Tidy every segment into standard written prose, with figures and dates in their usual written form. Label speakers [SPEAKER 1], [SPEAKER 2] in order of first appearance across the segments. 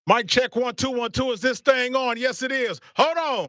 [SPEAKER 1] Mic check 1 2 1 2. Is this thing on? Yes, it is. Hold on.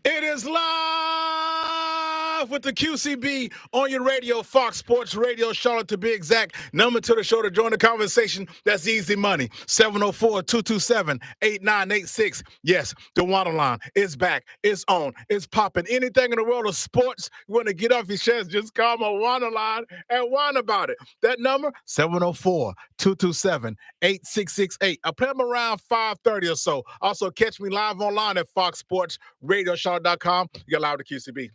[SPEAKER 1] It is live with the QCB on your radio, Fox Sports Radio, Charlotte to be exact. Number to the show to join the conversation. That's easy money. 704-227-8986. Yes, the water line is back. It's on. It's popping. Anything in the world of sports you want to get off your chest, just call my water line and whine about it. That number, 704-227-8668. I play them around 5:30 or so. Also, catch me live online at Fox Sports Radio, Charlotte.com. You got live to QCB.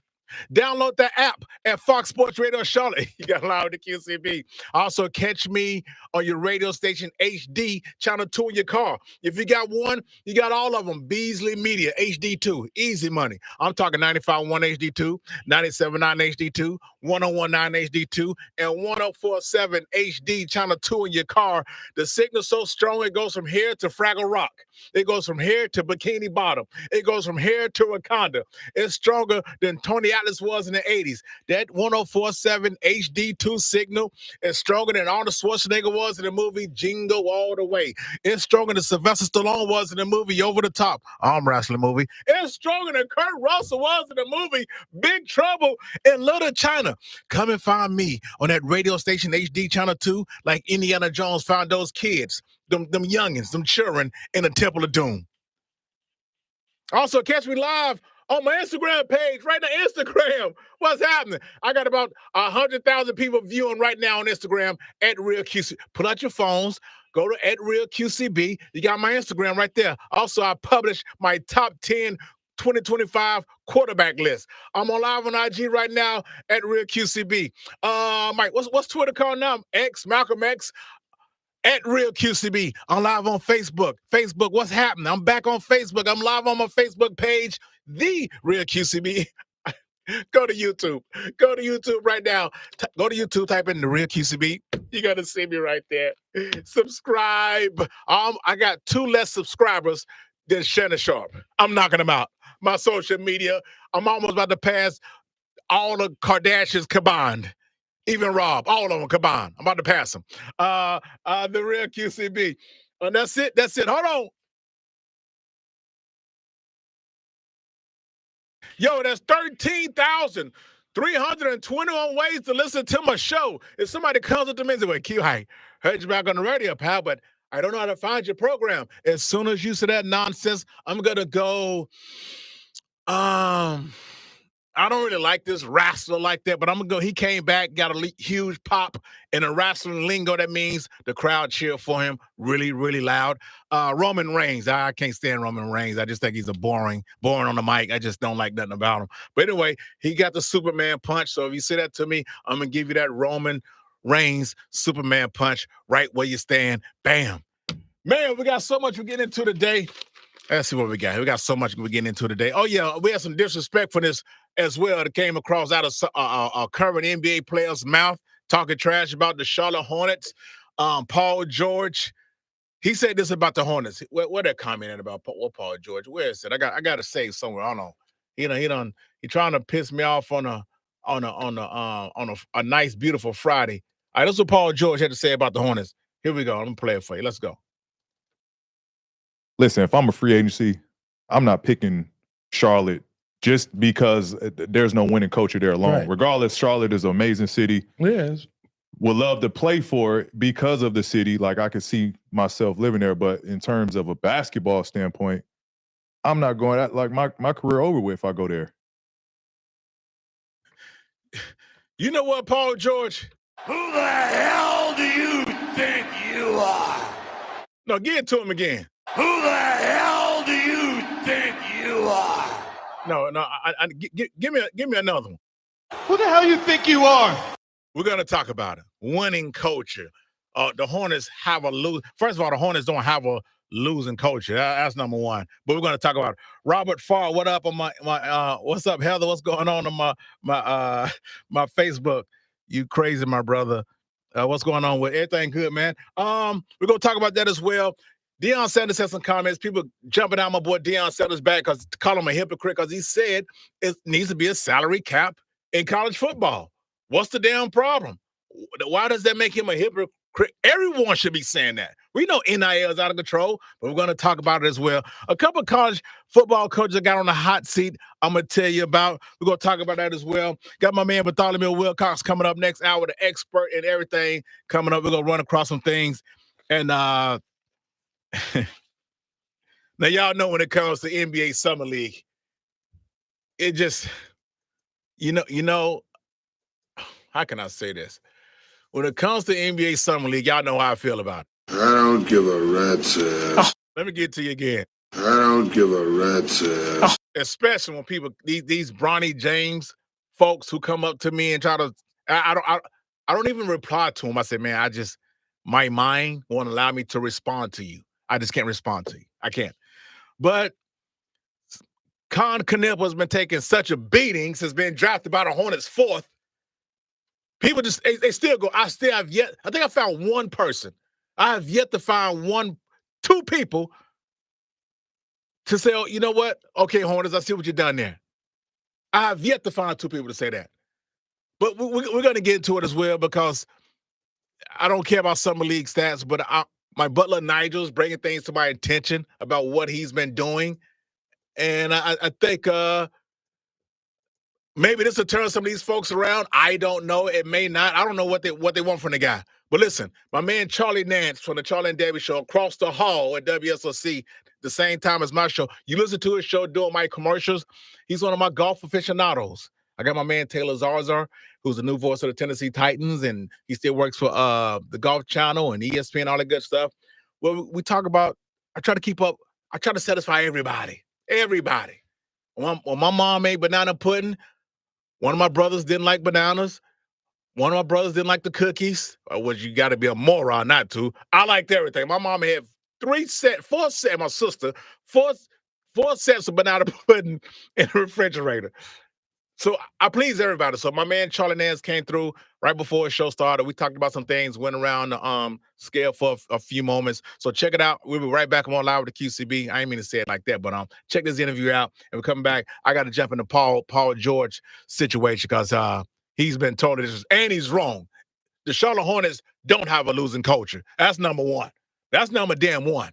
[SPEAKER 1] Download the app at Fox Sports Radio Charlotte. You got live to QCB. Also, catch me on your radio station HD, channel 2 in your car. If you got one, you got all of them. Beasley Media, HD2, easy money. I'm talking 95.1 HD2, 97.9 HD2, 101.9 HD2, and 104.7 HD, channel 2 in your car. The signal's so strong, it goes from here to Fraggle Rock. It goes from here to Bikini Bottom. It goes from here to Wakanda. It's stronger than Tony Atlas was in the 80s. That 104.7 HD2 signal is stronger than Arnold Schwarzenegger was in the movie Jingle All the Way. It's stronger than Sylvester Stallone was in the movie Over the Top, arm wrestling movie. It's stronger than Kurt Russell was in the movie Big Trouble in Little China. Come and find me on that radio station HD channel 2 like Indiana Jones found those kids. Them youngins, them children in the Temple of Doom. Also, catch me live on my Instagram page, right now, Instagram. What's happening? I got about 100,000 people viewing right now on Instagram at Real QCB. Pull out your phones, go to at Real QCB. You got my Instagram right there. Also, I publish my top 10 2025 quarterback list. I'm on live on IG right now at Real QCB. Mike, what's Twitter called now? X, Malcolm X. At Real QCB. I'm live on Facebook. Facebook, what's happening? I'm back on Facebook. I'm live on my Facebook page, The Real QCB. Go to YouTube. Go to YouTube right now. Go to YouTube, type in The Real QCB. You're going to see me right there. Subscribe. I got 2 less subscribers than Shannon Sharp. I'm knocking them out. My social media, I'm almost about to pass all the Kardashians combined. Even Rob, all of them combined. I'm about to pass them. The Real QCB. And that's it. That's it. Hold on. Yo, that's 13,321 ways to listen to my show. If somebody comes up to me and says, well, Q, I heard you back on the radio, pal, but I don't know how to find your program. As soon as you say that nonsense, I'm going to go, I don't really like this wrestler like that, but I'm going to go. He came back, got a huge pop in a wrestling lingo. That means the crowd cheered for him really, really loud. Roman Reigns. I can't stand Roman Reigns. I just think he's boring on the mic. I just don't like nothing about him. But anyway, he got the Superman punch. So if you say that to me, I'm going to give you that Roman Reigns Superman punch right where you stand. Bam. Man, we got so much we're getting into today. Let's see what we got. We got so much we're getting into today. Oh, yeah, we had some disrespectfulness as well that came across out of a current NBA player's mouth, talking trash about the Charlotte Hornets. Paul George, he said this about the Hornets. What that comment about Paul George? Where is it? I got to save somewhere. I don't know. He trying to piss me off on a nice, beautiful Friday. All right, that's what Paul George had to say about the Hornets. Here we go. I'm gonna play it for you. Let's go.
[SPEAKER 2] Listen, if I'm a free agency, I'm not picking Charlotte just because there's no winning culture there alone. Right. Regardless, Charlotte is an amazing city.
[SPEAKER 3] Yes.
[SPEAKER 2] Would love to play for it because of the city. Like, I could see myself living there. But in terms of a basketball standpoint, I'm not going out. Like, my career over with if I go there.
[SPEAKER 1] You know what, Paul George?
[SPEAKER 4] Who the hell do you think you are?
[SPEAKER 1] No, get it to him again.
[SPEAKER 4] Who the hell do you think you are?
[SPEAKER 1] No, give me another one.
[SPEAKER 3] Who the hell you think you are?
[SPEAKER 1] We're gonna talk about it. Winning culture. The Hornets have a lose. First of all, the Hornets don't have a losing culture. That's number one. But we're gonna talk about it. Robert Farr, what up on my what's up, Heather? What's going on my Facebook? You crazy, my brother. What's going on with everything? Good, man. We're gonna talk about that as well. Deion Sanders had some comments. People jumping out my boy Deion Sanders back because call him a hypocrite because he said it needs to be a salary cap in college football. What's the damn problem? Why does that make him a Everyone should be saying that. We know NIL is out of control, but we're going to talk about it as well. A couple of college football coaches that got on the hot seat I'm going to tell you about. We're going to talk about that as well. Got my man Bartholomew Wilcox coming up next hour, the expert in everything coming up. We're going to run across some things. And now y'all know when it comes to NBA Summer League, it just, you know, how can I say this? When it comes to NBA Summer League, y'all know how I feel about it.
[SPEAKER 5] I don't give a rat's ass.
[SPEAKER 1] Let me get to you again.
[SPEAKER 5] I don't give a rat's ass.
[SPEAKER 1] Especially when people, these Bronny James folks who come up to me and try to, I don't even reply to them. I say, man, my mind won't allow me to respond to you. I just can't respond to you. I can't. But Con Knipp has been taking such a beating since being drafted by the Hornets 4th. People just, they still go, I think I found one person. I have yet to find two people to say, oh, you know what? Okay, Hornets, I see what you've done there. I have yet to find two people to say that. But we're going to get into it as well because I don't care about Summer League stats, but my butler Nigel's bringing things to my attention about what he's been doing. And I think maybe this will turn some of these folks around. I don't know. It may not. I don't know what they want from the guy. But listen, my man Charlie Nance from the Charlie and Debbie Show across the hall at WSOC, the same time as my show. You listen to his show doing my commercials. He's one of my golf aficionados. I got my man Taylor Zarzar, who's the new voice of the Tennessee Titans, and he still works for the Golf Channel and ESPN, all that good stuff. Well, we talk about, I try to keep up. I try to satisfy everybody. Everybody. When my mom made banana pudding, one of my brothers didn't like bananas. One of my brothers didn't like the cookies, which you got to be a moron not to. I liked everything. My mom had four sets of banana pudding in the refrigerator. So I please everybody. So my man Charlie Nance came through right before the show started. We talked about some things, went around the scale for a few moments. So check it out. We'll be right back. I'm on live with the QCB. I ain't mean to say it like that, but check this interview out. And we're coming back. I got to jump into Paul George situation because he's been told this, and he's wrong. The Charlotte Hornets don't have a losing culture. That's number one. That's number damn one.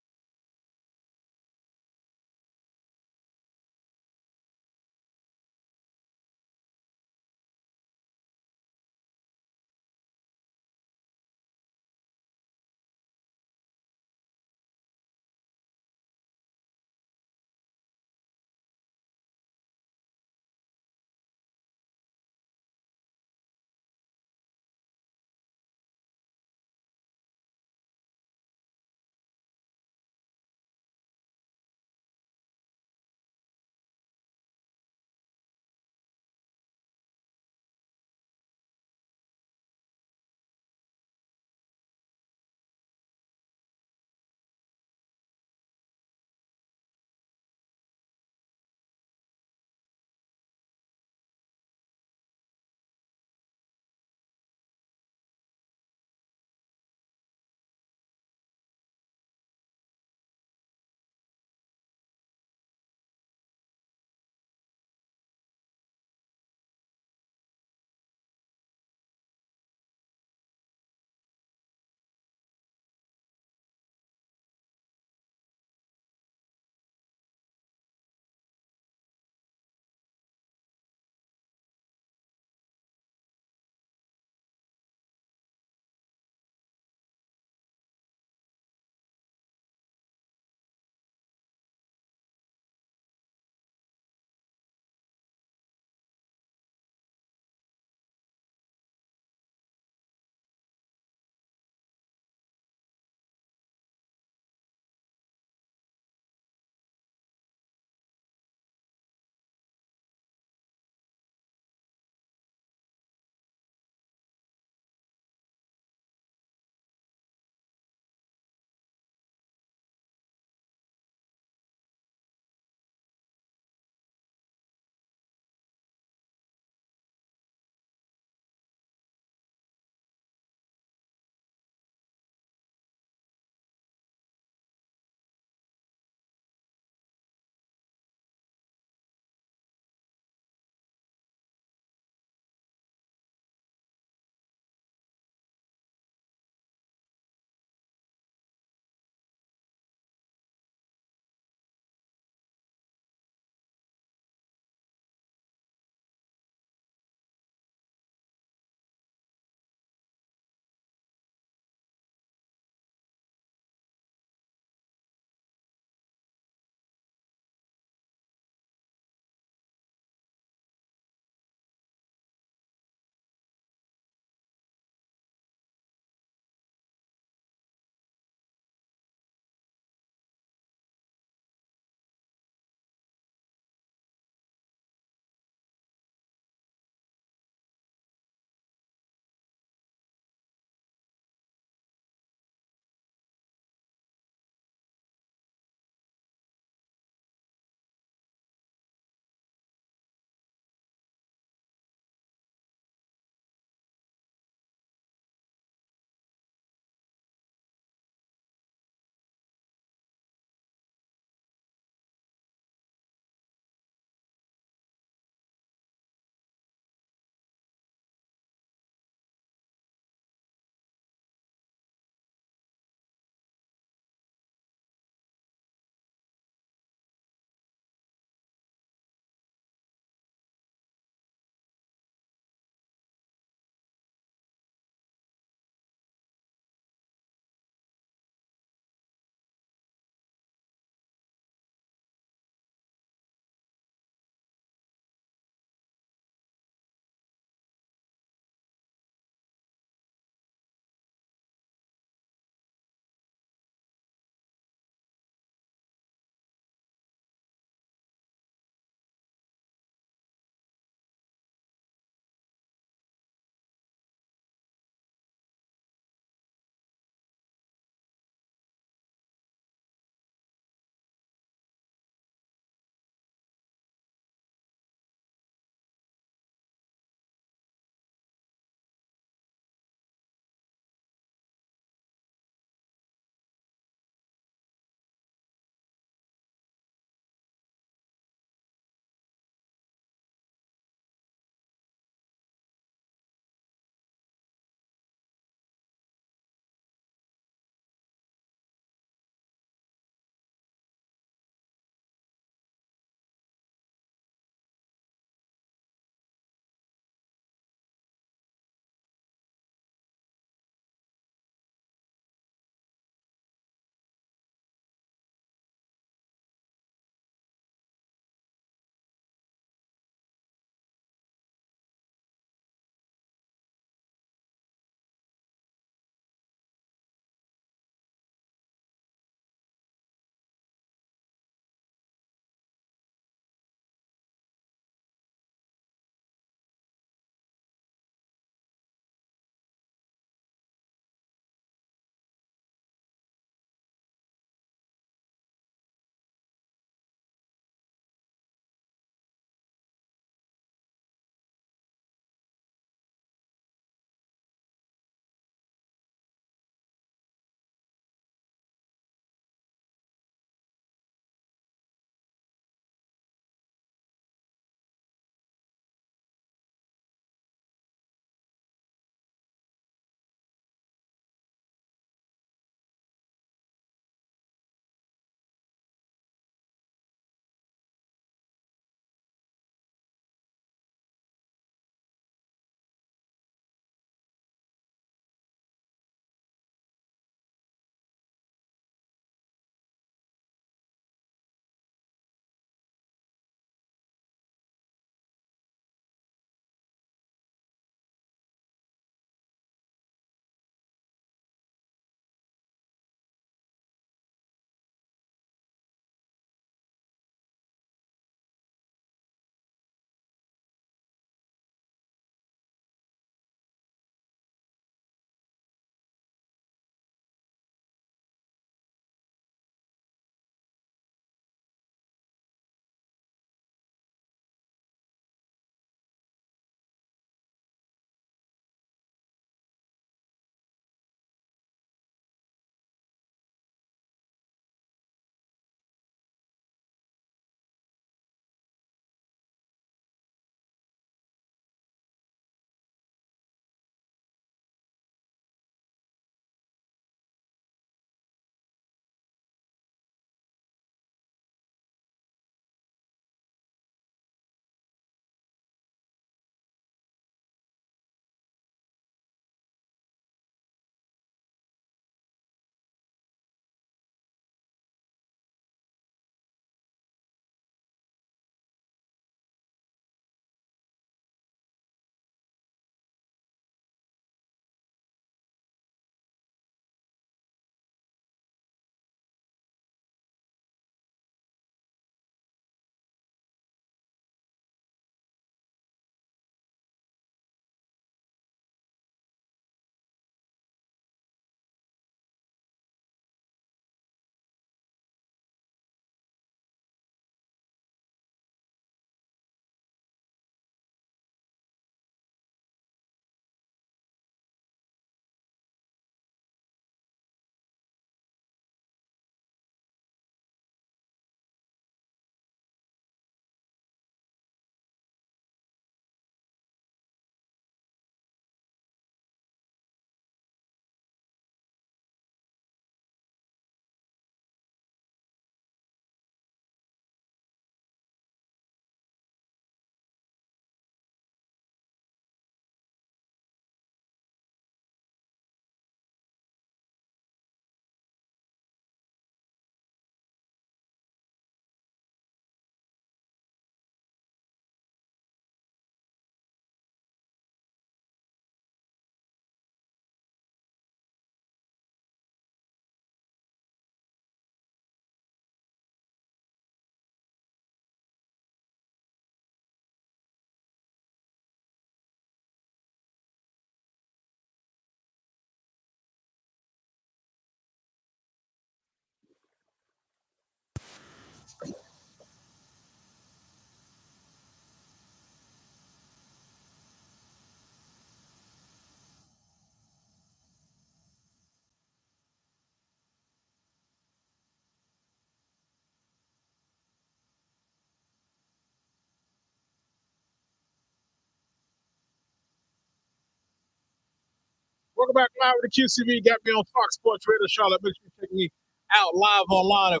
[SPEAKER 1] Welcome back live with the QCB. Got me on Fox Sports Radio Charlotte. Make sure you check me out live online at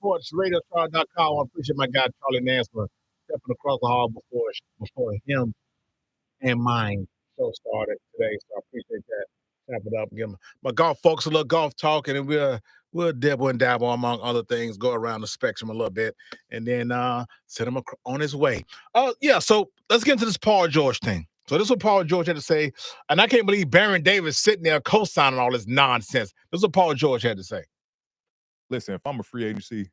[SPEAKER 1] foxsportsradiocharlotte.com. I want to appreciate my guy Charlie Nance for stepping across the hall before him and mine show started today. So I appreciate that. Tap it up and give my golf folks a little golf talk, and then we'll dibble and dabble among other things, go around the spectrum a little bit, and then set him on his way. Yeah, so let's get into this Paul George thing. So this is what Paul George had to say, and I can't believe Baron Davis sitting there co-signing all this nonsense. This is what Paul George had to say.
[SPEAKER 2] Listen, if I'm a free agency,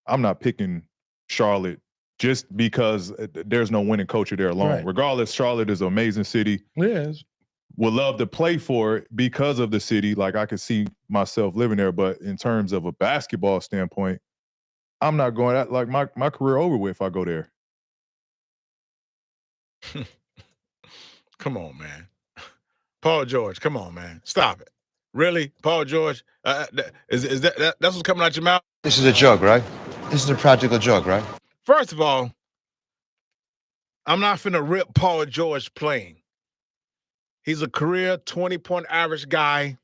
[SPEAKER 2] I'm not picking Charlotte just because there's no winning culture there alone.
[SPEAKER 6] Right.
[SPEAKER 2] Regardless, Charlotte is an amazing city.
[SPEAKER 6] Yes.
[SPEAKER 2] Would love to play for it because of the city. Like, I could see myself living there. But in terms of a basketball standpoint, I'm not going out. Like, my career over with if I go there.
[SPEAKER 1] Come on, man. Paul George, come on, man. Stop it. Really? Paul George? Is that's what's coming out your mouth?
[SPEAKER 3] This is a joke, right? This is a practical joke, right?
[SPEAKER 1] First of all, I'm not finna rip Paul George playing. He's a career 20-point average guy. In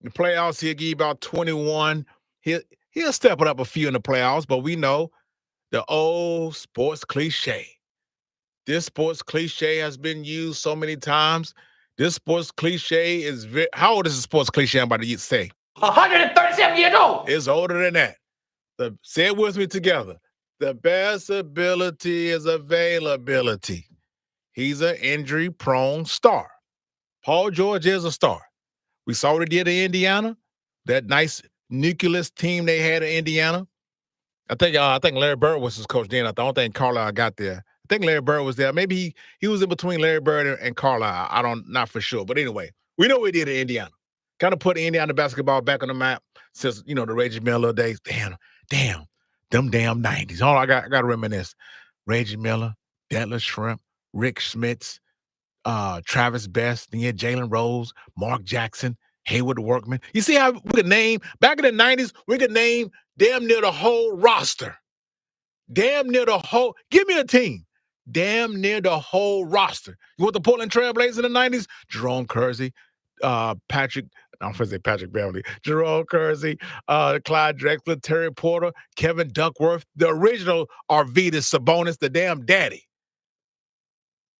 [SPEAKER 1] the playoffs, he'll give you about 21. He'll step it up a few in the playoffs, but we know the old sports cliche. This sports cliche has been used so many times. This sports cliche is how old is the sports cliche I'm about to say?
[SPEAKER 4] 137 years old.
[SPEAKER 1] It's older than that. Say it with me together. The best ability is availability. He's an injury-prone star. Paul George is a star. We saw what he did in Indiana, that nice nucleus team they had in Indiana. I think Larry Bird was his coach then. I don't think Carlisle got there. I think Larry Bird was there. Maybe he was in between Larry Bird and Carlisle. Not for sure. But anyway, we know what he did in Indiana. Kind of put Indiana basketball back on the map since, the Reggie Miller days. Damn, them damn 90s. I got to reminisce. Reggie Miller, Detlef Shrimp, Rick Schmitz, Travis Best, then you had Jalen Rose, Mark Jackson, Hayward Workman. You see how we could name, back in the 90s, we could name damn near the whole roster. Damn near the whole, give me a team. Damn near the whole roster. You want the Portland Trailblazers in the 90s? Jerome Kersey, Patrick Beverly, Jerome Kersey, Clyde Drexler, Terry Porter, Kevin Duckworth, the original Arvydas Sabonis, the damn daddy.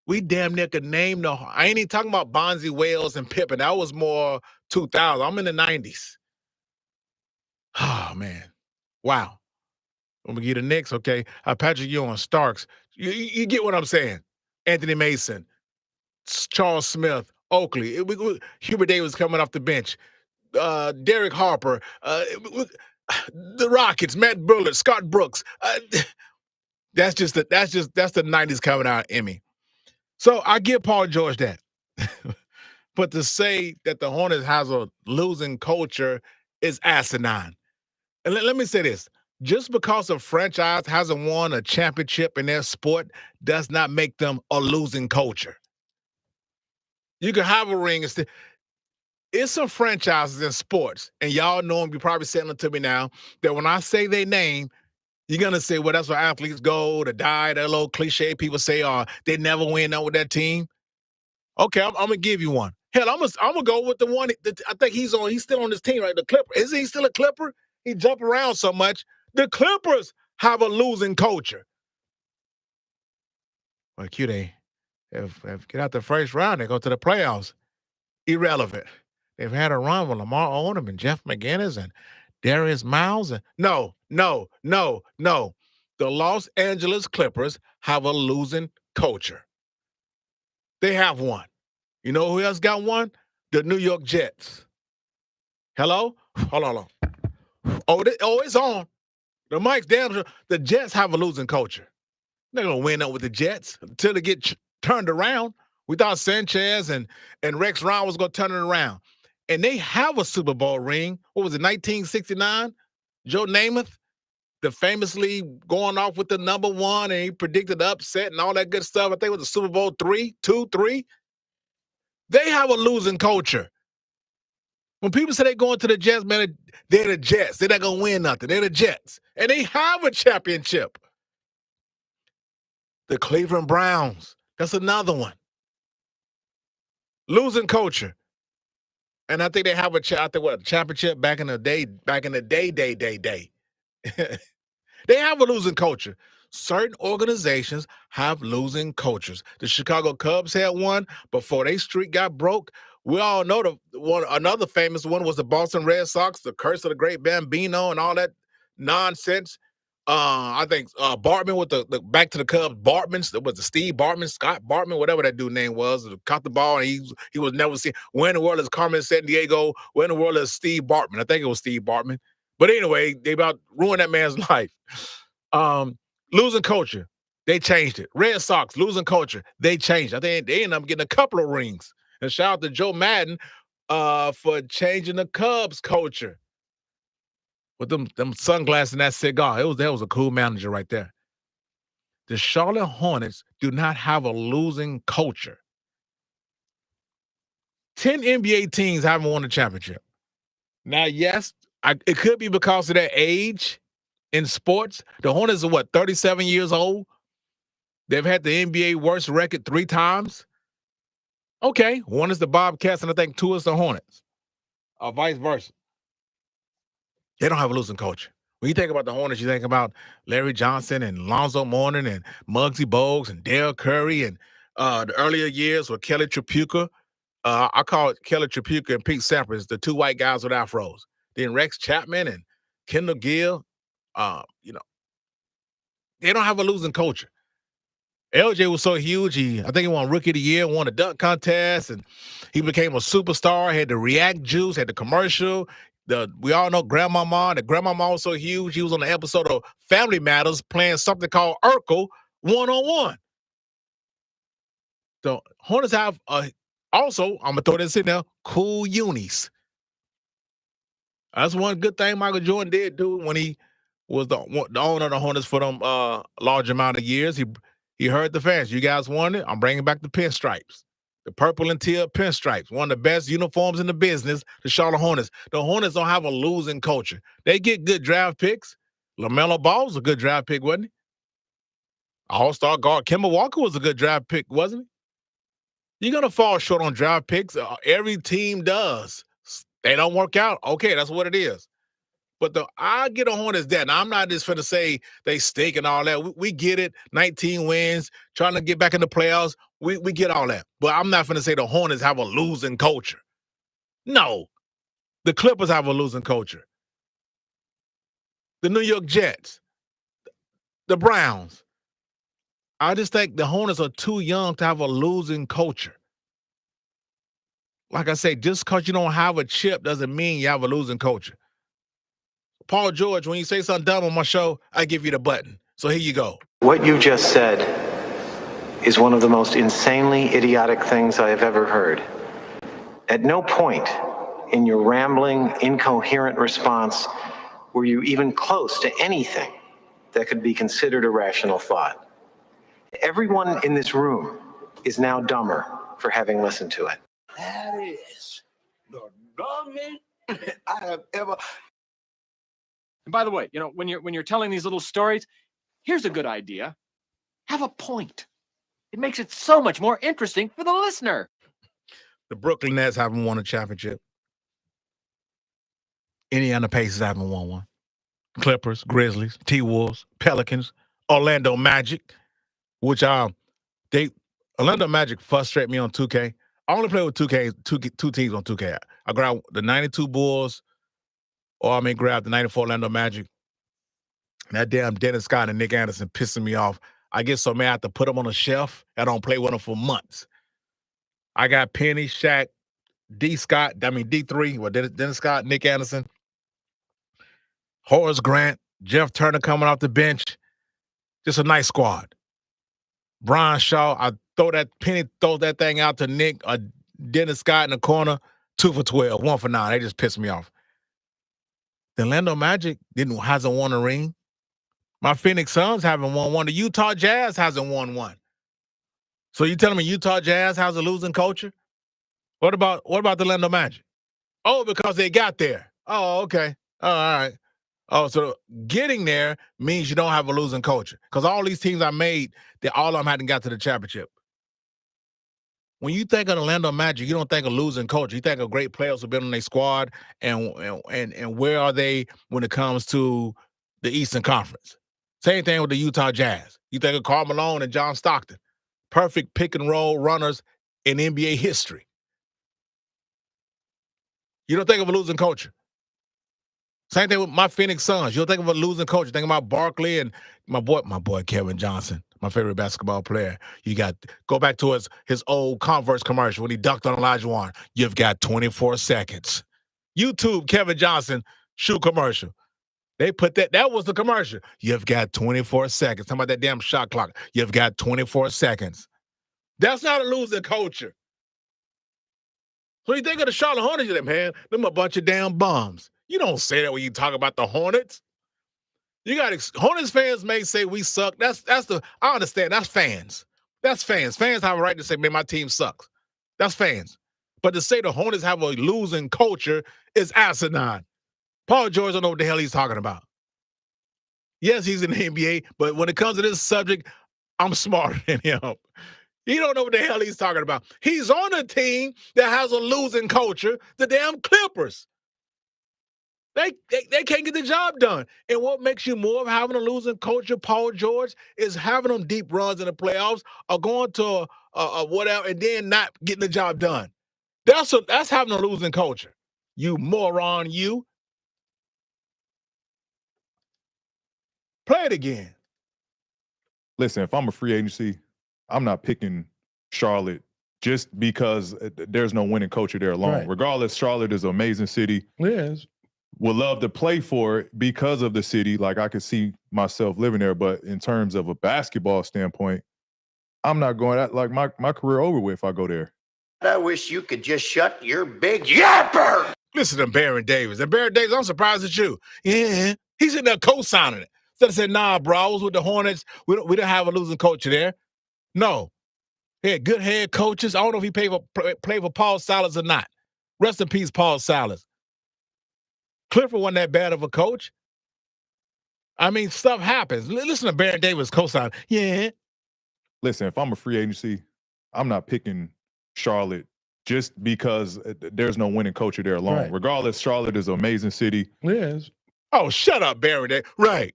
[SPEAKER 1] We damn near could name I ain't even talking about Bonzi Wells and Pippen. That was more 2000. I'm in the 90s. Oh, man. Wow. I'm going to get the Knicks, okay? Patrick Ewing, Starks. You get what I'm saying. Anthony Mason, Charles Smith, Oakley. Hubert Davis coming off the bench. Derek Harper. The Rockets, Matt Bullard, Scott Brooks. That's the 90s coming out of Emmy. So I give Paul George that. But to say that the Hornets has a losing culture is asinine. And let me say this. Just because a franchise hasn't won a championship in their sport does not make them a losing culture. You can have a ring. It's some franchises in sports, and y'all know them, you're probably saying them to me now, that when I say their name, you're going to say, well, that's where athletes go to die. That little cliche people say, they never win out with that team. Okay, I'm going to give you one. Hell, I'm gonna go with the one that I think he's still on this team, right? The Clipper. Isn't he still a Clipper? He jump around so much. The Clippers have a losing culture. Well, they have get out the first round, they go to the playoffs. Irrelevant. They've had a run with Lamar Odom and Jeff McGinnis and Darius Miles. No. The Los Angeles Clippers have a losing culture. They have one. You know who else got one? The New York Jets. Hello? Hold on. It's on. The mic's damn sure. The Jets have a losing culture. They're going to win up with the Jets until they get turned around. We thought Sanchez and Rex Ryan was going to turn it around. And they have a Super Bowl ring. What was it, 1969? Joe Namath, the famously going off with the number one, and he predicted the upset and all that good stuff. I think it was the Super Bowl 3. They have a losing culture. When people say they're going to the Jets, man, they're the Jets. They're not going to win nothing. They're the Jets. And they have a championship. The Cleveland Browns. That's another one. Losing culture. And I think they have a championship back in the day. They have a losing culture. Certain organizations have losing cultures. The Chicago Cubs had one before their streak got broke. We all know another famous one was the Boston Red Sox, the curse of the great Bambino and all that nonsense. I think Bartman with the back to the Cubs, Bartman, was the Steve Bartman, Scott Bartman, whatever that dude name was, caught the ball and he was never seen. Where in the world is Carmen Sandiego? Where in the world is Steve Bartman? I think it was Steve Bartman. But anyway, they about ruined that man's life. Losing culture, they changed it. Red Sox, losing culture, they changed it. I think they ended up getting a couple of rings. And shout out to Joe Madden for changing the Cubs culture. With them sunglasses and that cigar. That was a cool manager right there. The Charlotte Hornets do not have a losing culture. 10 NBA teams haven't won a championship. Now, yes, it could be because of their age in sports. The Hornets are 37 years old? They've had the NBA worst record 3 times. Okay, one is the Bobcats, and I think 2 is the Hornets, or vice versa. They don't have a losing culture. When you think about the Hornets, you think about Larry Johnson and Lonzo Mourning and Muggsy Bogues and Dale Curry and the earlier years with Kelly Tripucka. I call it Kelly Tripucka and Pete Sampras, the 2 white guys with afros. Then Rex Chapman and Kendall Gill. They don't have a losing culture. LJ was so huge. I think he won Rookie of the Year, won a dunk contest, and he became a superstar. Had the React Juice, had the commercial. We all know Grandmama. The Grandmama was so huge. He was on the episode of Family Matters playing something called Urkel 1-on-1. The Hornets have also, I'm gonna throw this in there, cool unis. That's one good thing Michael Jordan did do when he was the owner of the Hornets for them large amount of years. He heard the fans. You guys want it? I'm bringing back the pinstripes. The purple and teal pinstripes, one of the best uniforms in the business, the Charlotte Hornets. The Hornets don't have a losing culture. They get good draft picks. LaMelo Ball was a good draft pick, wasn't he? All-star guard Kemba Walker was a good draft pick, wasn't he? You're going to fall short on draft picks. Every team does. They don't work out. Okay, that's what it is. But I get on Hornets that. Now, I'm not just finna say they stink and all that. We get it. 19 wins, trying to get back in the playoffs. We get all that. But I'm not finna say the Hornets have a losing culture. No. The Clippers have a losing culture. The New York Jets. The Browns. I just think the Hornets are too young to have a losing culture. Like I say, just because you don't have a chip doesn't mean you have a losing culture. Paul George, when you say something dumb on my show, I give you the button. So here you go.
[SPEAKER 6] What you just said is one of the most insanely idiotic things I have ever heard. At no point in your rambling, incoherent response were you even close to anything that could be considered a rational thought. Everyone in this room is now dumber for having listened to it.
[SPEAKER 4] That is the dumbest I have ever.
[SPEAKER 7] And by the way, when you're telling these little stories, here's a good idea. Have a point. It makes it so much more interesting for the listener.
[SPEAKER 1] The Brooklyn Nets haven't won a championship. Indiana Pacers haven't won one. Clippers, Grizzlies, T-Wolves, Pelicans, Orlando Magic, which Orlando Magic frustrate me on 2K. I only play with 2K, two teams on 2K. I grab the 92 Bulls, or I may grab the 94 Orlando Magic. That damn Dennis Scott and Nick Anderson pissing me off. I get so mad I have to put them on a shelf. I don't play with them for months. I got Penny, Shaq, D3, Dennis Scott, Nick Anderson, Horace Grant, Jeff Turner coming off the bench. Just a nice squad. Brian Shaw, Penny throws that thing out to Nick, Dennis Scott in the corner, 2 for 12, 1 for 9. They just pissed me off. The Orlando Magic hasn't won a ring. My Phoenix Suns haven't won one. The Utah Jazz hasn't won one. So you telling me Utah Jazz has a losing culture? What about the Orlando Magic? Oh, because they got there. Oh, okay. Oh, all right. Oh, so getting there means you don't have a losing culture. Because all these teams I made, all of them hadn't got to the championship. When you think of the Orlando Magic, you don't think of losing culture. You think of great players who've been on their squad, and where are they when it comes to the Eastern Conference? Same thing with the Utah Jazz. You think of Karl Malone and John Stockton, perfect pick and roll runners in NBA history. You don't think of a losing culture. Same thing with my Phoenix Suns. You don't think of a losing culture. You think about Barkley and my boy Kevin Johnson, my favorite basketball player. You got go back to his old Converse commercial when he dunked on Elijah Warren. You've got 24 seconds. YouTube Kevin Johnson shoe commercial. They put that was the commercial. You've got 24 seconds. Talking about that damn shot clock. You've got 24 seconds. That's not a losing culture. So you think of the Charlotte Hornets, you're like, man, them a bunch of damn bums. You don't say that when you talk about the Hornets. You got Hornets fans may say we suck. I understand. That's fans. That's fans. Fans have a right to say, man, my team sucks. That's fans. But to say the Hornets have a losing culture is asinine. Paul George don't know what the hell he's talking about. Yes, he's in the NBA, but when it comes to this subject, I'm smarter than him. He don't know what the hell he's talking about. He's on a team that has a losing culture, the damn Clippers. They can't get the job done. And what makes you more of having a losing culture, Paul George, is having them deep runs in the playoffs or going to a whatever and then not getting the job done. That's having a losing culture. You moron, you. Play it again.
[SPEAKER 2] Listen, if I'm a free agency, I'm not picking Charlotte just because there's no winning culture there alone.
[SPEAKER 8] Right.
[SPEAKER 2] Regardless, Charlotte is an amazing city.
[SPEAKER 8] Yes.
[SPEAKER 2] Would love to play for it because of the city. Like, I could see myself living there. But in terms of a basketball standpoint, I'm not going that. Like, my career over with if I go there.
[SPEAKER 4] I wish you could just shut your big yapper.
[SPEAKER 1] Listen to Baron Davis. And Baron Davis, I'm surprised at you. Yeah, he's in there co-signing it. Instead of saying, nah, bro, I was with the Hornets. We don't have a losing culture there. No. He had good head coaches. I don't know if he played for Paul Silas or not. Rest in peace, Paul Silas. Clifford wasn't that bad of a coach. I mean, stuff happens. Listen to Baron Davis co-sign. Yeah.
[SPEAKER 2] Listen, if I'm a free agency, I'm not picking Charlotte just because there's no winning culture there alone.
[SPEAKER 8] Right.
[SPEAKER 2] Regardless, Charlotte is an amazing city.
[SPEAKER 8] Yes.
[SPEAKER 1] Oh, shut up, Baron Davis. Right.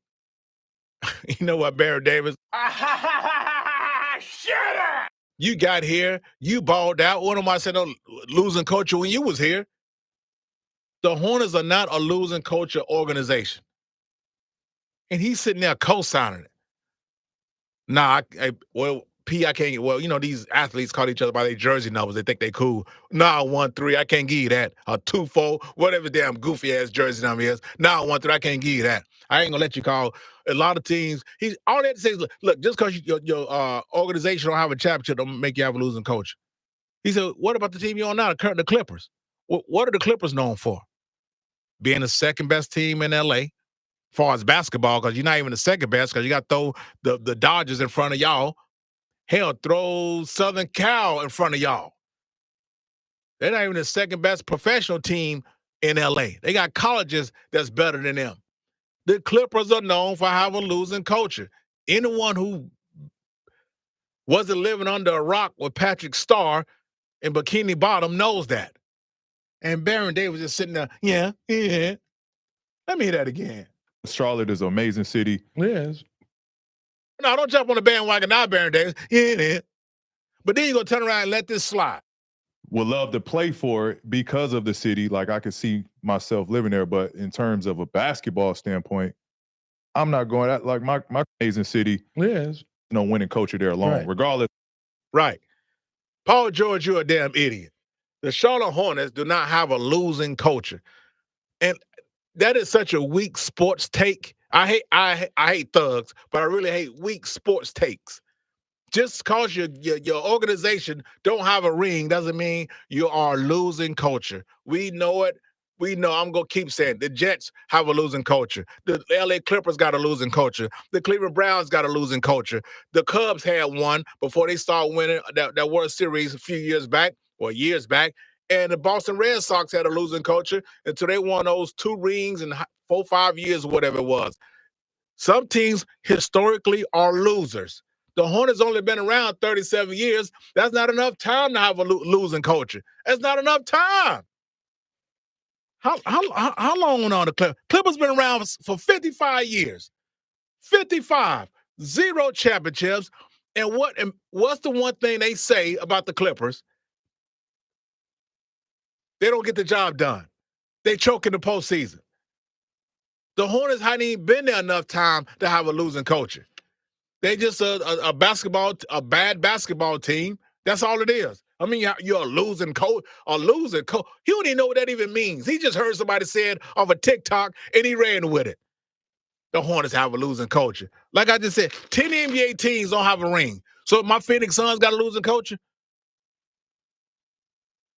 [SPEAKER 1] You know what, Baron Davis?
[SPEAKER 4] Shut up.
[SPEAKER 1] You got here. You balled out. What am I saying? No losing culture when you was here. The Hornets are not a losing culture organization. And he's sitting there co-signing it. Nah, I can't get, well, you know, these athletes call each other by their jersey numbers. They think they cool. Nah, 1-3, I can't give you that. A 2-4, whatever damn goofy-ass jersey number is. Nah, 1-3, I can't give you that. I ain't gonna let you call a lot of teams. All they have to say is, look, just because your organization don't have a championship don't make you have a losing culture. He said, what about the team you're on now, the Clippers? What are the Clippers known for? Being the second best team in LA, as far as basketball, because you're not even the second best, because you got to throw the Dodgers in front of y'all. Hell, throw Southern Cal in front of y'all. They're not even the second best professional team in LA. They got colleges that's better than them. The Clippers are known for having a losing culture. Anyone who wasn't living under a rock with Patrick Starr in Bikini Bottom knows that. And Baron Davis just sitting there, yeah. Let me hear that again.
[SPEAKER 2] Charlotte is an amazing city.
[SPEAKER 8] Yes.
[SPEAKER 1] No, don't jump on the bandwagon now, Baron Davis. Yeah. But then you're going to turn around and let this slide.
[SPEAKER 2] Would love to play for it because of the city. Like, I could see myself living there. But in terms of a basketball standpoint, I'm not going that. Like, my amazing city.
[SPEAKER 8] Yes.
[SPEAKER 2] No winning culture there alone.
[SPEAKER 8] Right.
[SPEAKER 2] Regardless.
[SPEAKER 1] Right. Paul George, you're a damn idiot. The Charlotte Hornets do not have a losing culture. And that is such a weak sports take. I hate thugs, but I really hate weak sports takes. Just because your organization don't have a ring doesn't mean you are losing culture. We know it. We know. I'm going to keep saying the Jets have a losing culture. The LA Clippers got a losing culture. The Cleveland Browns got a losing culture. The Cubs had one before they started winning that World Series a few years back. And the Boston Red Sox had a losing culture until they won those 2 rings in 4-5 years or whatever it was. Some teams historically are losers. The Hornets only been around 37 years. That's not enough time to have a losing culture. That's not enough time. How long are the Clippers? Clippers been around for 55 years. 55, 0 championships. And what's the one thing they say about the Clippers? They don't get the job done. They choke in the postseason. The Hornets hadn't even been there enough time to have a losing culture. They just a bad basketball team. That's all it is. I mean, you're a losing coach. A losing coach. He don't even know what that even means. He just heard somebody say it off a TikTok and he ran with it. The Hornets have a losing culture. Like I just said, 10 NBA teams don't have a ring. So my Phoenix Suns got a losing culture?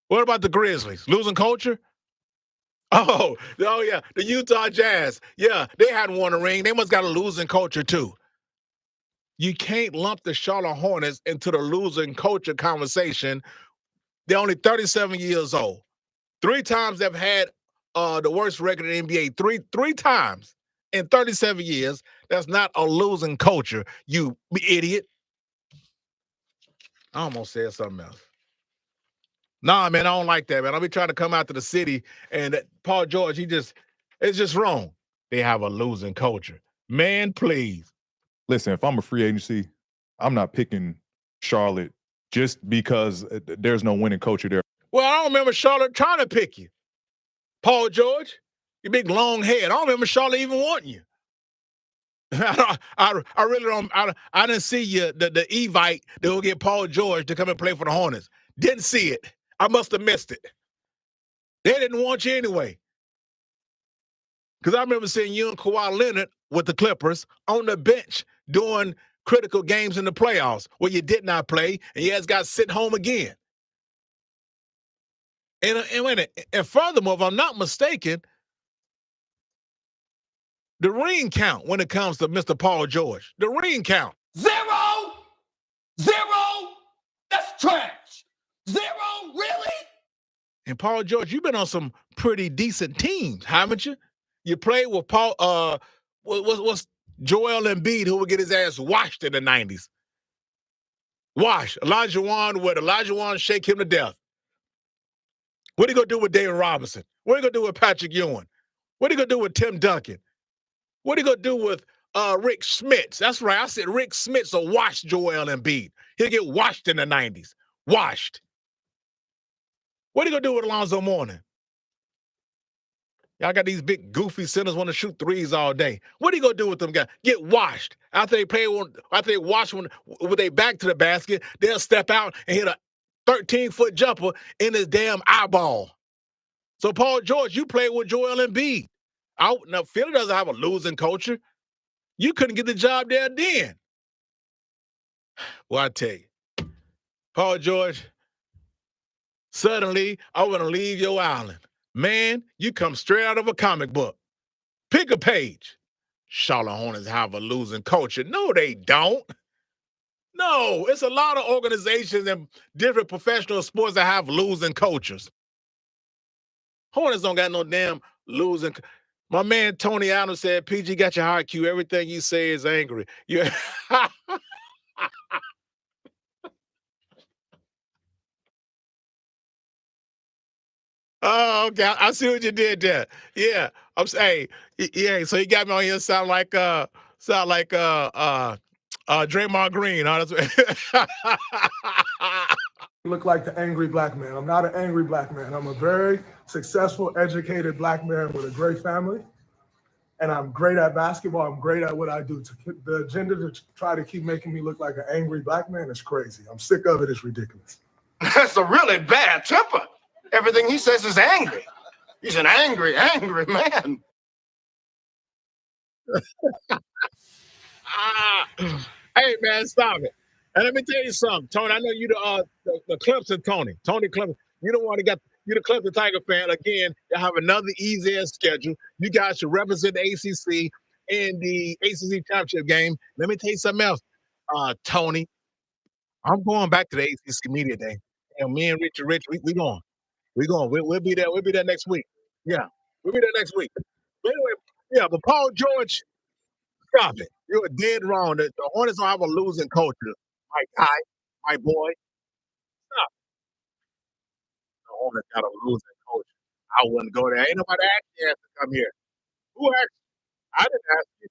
[SPEAKER 1] What about the Grizzlies? Losing culture? Oh yeah, the Utah Jazz. Yeah, they hadn't won a ring. They must got a losing culture too. You can't lump the Charlotte Hornets into the losing culture conversation. They're only 37 years old. 3 times they've had the worst record in the NBA. Three times in 37 years. That's not a losing culture, you idiot. I almost said something else. Nah, man, I don't like that, man. I'll be trying to come out to the city, and Paul George, it's just wrong. They have a losing culture. Man, please.
[SPEAKER 2] Listen, if I'm a free agency, I'm not picking Charlotte just because there's no winning culture there.
[SPEAKER 1] Well, I don't remember Charlotte trying to pick you. Paul George, your big long head. I don't remember Charlotte even wanting you. I really don't. I didn't see you the Evite that will get Paul George to come and play for the Hornets. Didn't see it. I must have missed it. They didn't want you anyway. Because I remember seeing you and Kawhi Leonard with the Clippers on the bench during critical games in the playoffs where you did not play and you guys got sent home again. And furthermore, if I'm not mistaken, the ring count when it comes to Mr. Paul George, the ring count.
[SPEAKER 4] 0, 0. That's trash. 0, really?
[SPEAKER 1] And Paul George, you've been on some pretty decent teams, haven't you? You played with Paul, what's Joel Embiid, who would get his ass washed in the 90s. Washed. Elijah Wan shake him to death. What are you going to do with David Robinson? What are you going to do with Patrick Ewing? What are you going to do with Tim Duncan? What are you going to do with Rick Smits? That's right. I said Rick Smits will wash Joel Embiid. He'll get washed in the 90s. Washed. What are you going to do with Alonzo Mourning? Y'all got these big goofy centers want to shoot threes all day. What are you going to do with them guys? Get washed. After they wash with their back to the basket, they'll step out and hit a 13-foot jumper in his damn eyeball. So, Paul George, you played with Joel Embiid. Now, Philly doesn't have a losing culture. You couldn't get the job there then. Well, I tell you, Paul George, suddenly I'm going to leave your island. Man, you come straight out of a comic book. Pick a page. Charlotte Hornets have a losing culture. No, they don't. No, it's a lot of organizations and different professional sports that have losing cultures. Hornets don't got no damn losing. My man Tony Adams said, PG got your high Q. Everything you say is angry. Yeah. Oh, okay. I see what you did there. Yeah. I'm saying, yeah. So you got me on here sound like Draymond Green. Huh?
[SPEAKER 8] Look like the angry black man. I'm not an angry black man. I'm a very successful, educated black man with a great family. And I'm great at basketball. I'm great at what I do. The agenda to try to keep making me look like an angry black man is crazy. I'm sick of it. It's ridiculous.
[SPEAKER 4] That's a really bad temper. Everything he says is angry. He's an angry man.
[SPEAKER 1] Hey, man, stop it. And let me tell you something, Tony. I know you the Clemson Tony. Tony Clemson. You the one that got you the Clemson Tiger fan. Again, you have another easy-ass schedule. You guys should represent the ACC in the ACC championship game. Let me tell you something else, Tony. I'm going back to the ACC Media Day. And me and Rich, we going. We're going. We'll be there. We'll be there next week. Yeah, we'll be there next week. But anyway, yeah. But Paul George, Stop it. You are dead wrong. The Hornets don't have a losing culture. My guy, my boy. Stop. The Hornets got a losing culture. I wouldn't go there. Ain't nobody asked you to come here. Who asked you? I didn't ask you.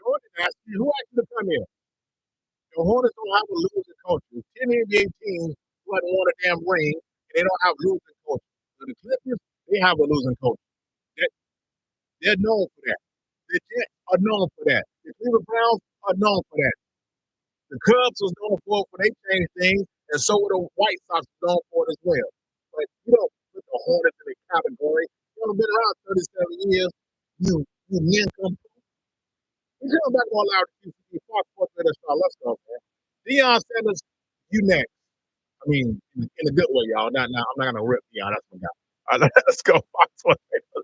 [SPEAKER 1] Jordan asked you. Who asked you to come here? The Hornets don't have a losing culture. 10 NBA teams who haven't won a damn ring, and they don't have losing culture. So the Clippers, they have a losing culture. They're known for that. The Jets are known for that. The Cleveland Browns are known for that. The Cubs was known for it when they changed things, and so were the White Sox known for it as well. But you don't put the Hornets in a category. You haven't been around 37 years. You nincompoop. We come back on loud QCB Fox Sports Radio Star. Let's go, man. Deion Sanders, you next. I mean, in a good way, y'all. I'm not gonna rip Deion. That's my guy. All right, let's go, Fox Sports Radio.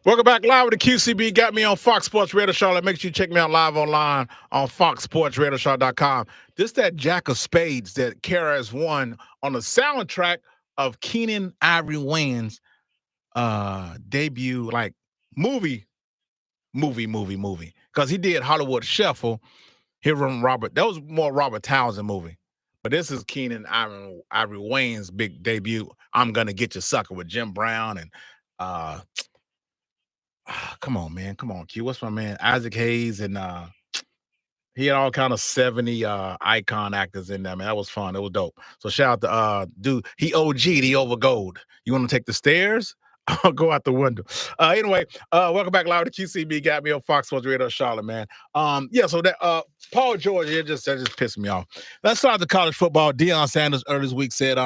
[SPEAKER 1] Welcome back live with the QCB. Got me on Fox Sports Radio Charlotte. Make sure you check me out live online on foxsportsradiocharlotte.com. This that Jack of Spades that Kara has won on the soundtrack of Keenan Ivory Wayans' debut, like movie. Because he did Hollywood Shuffle. Here from Robert. That was more Robert Townsend movie. But this is Keenan Ivory Wayans' big debut. I'm Gonna Get You Sucker with Jim Brown and come on, man. Come on, Q. What's my man? Isaac Hayes and he had all kind of 70 icon actors in there, man. That was fun. It was dope. So shout out to dude. He OG'd, he over gold. You want to take the stairs? I'll go out the window. Anyway, welcome back live to QCB. Got me on Fox Sports Radio Charlotte, man. Yeah, so that Paul George, that just pissed me off. Let's start the college football. Deion Sanders earlier this week said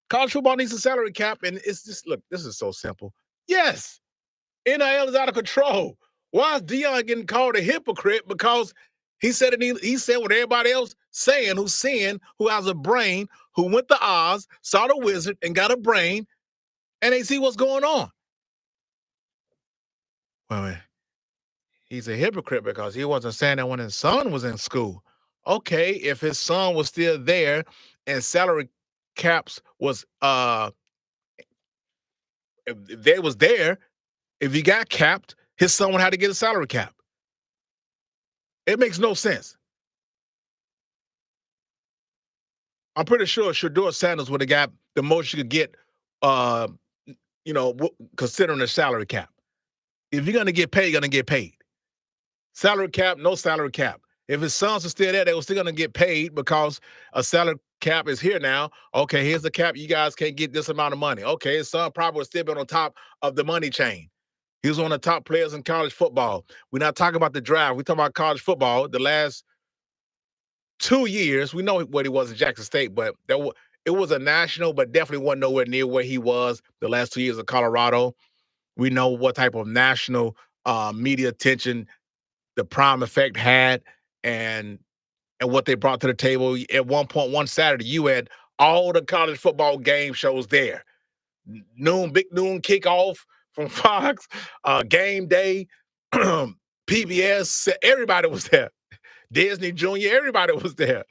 [SPEAKER 1] college football needs a salary cap, and it's just, look, this is so simple. Yes, NIL is out of control. Why is Deion getting called a hypocrite? Because he said he said what everybody else saying, who's seeing, who has a brain, who went to Oz, saw the wizard, and got a brain, and they see what's going on. Well, he's a hypocrite because he wasn't saying that when his son was in school. Okay, if his son was still there and salary caps was if they was there, if he got capped, his son would have to get a salary cap. It makes no sense. I'm pretty sure Shedeur Sanders would have got the most you could get, considering the salary cap. If you're going to get paid, you're going to get paid. Salary cap, no salary cap. If his sons are still there, they were still going to get paid because a salary cap is here now. Okay, here's the cap. You guys can't get this amount of money. Okay, his son probably would still be on top of the money chain. He was one of the top players in college football. We're not talking about the draft. We're talking about college football. The last 2 years, we know what he was in Jackson State, but it was a national, but definitely wasn't nowhere near where he was the last 2 years of Colorado. We know what type of national media attention the Prime Effect had and what they brought to the table. At one Saturday, you had all the college football game shows there. Big noon kickoff from Fox, game day, PBS, everybody was there. Disney Junior, everybody was there.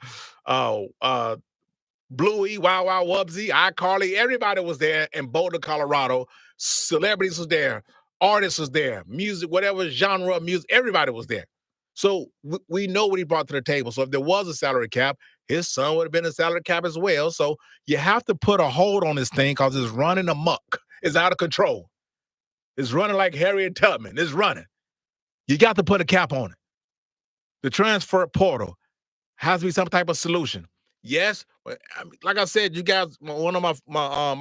[SPEAKER 1] Bluey, Wow Wow Wubsy, iCarly, everybody was there in Boulder, Colorado. Celebrities was there. Artists was there. Music, whatever genre of music, everybody was there. So we know what he brought to the table. So if there was a salary cap, his son would have been a salary cap as well. So you have to put a hold on this thing because it's running amok. It's out of control. It's running like Harriet Tubman. It's running. You got to put a cap on it. The transfer portal has to be some type of solution. Yes, like I said, you guys, one of my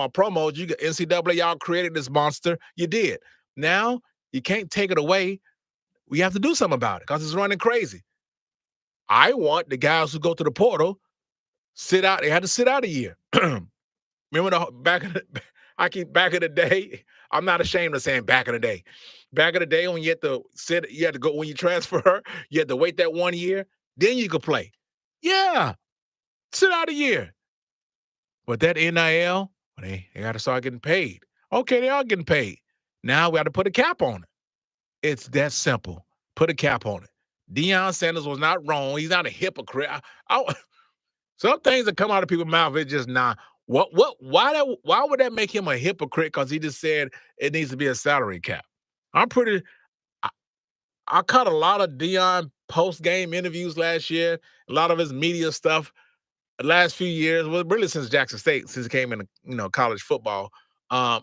[SPEAKER 1] promos, you got NCAA, y'all created this monster. You did. Now you can't take it away. We have to do something about it because it's running crazy. I want the guys who go to the portal sit out. They had to sit out a year. Remember back in the day. I'm not ashamed of saying back in the day. Back in the day when you had to sit, you had to go when you transfer, you had to wait that 1 year, then you could play. Yeah, sit out a year. But that NIL, they got to start getting paid. Okay, they are getting paid. Now we got to put a cap on it. It's that simple. Put a cap on it. Deion Sanders was not wrong. He's not a hypocrite. Some things that come out of people's mouth, it's just not. Why would that make him a hypocrite? Because he just said it needs to be a salary cap. I caught a lot of Deion post-game interviews last year, a lot of his media stuff the last few years, well, really since Jackson State, since he came into college football. I'm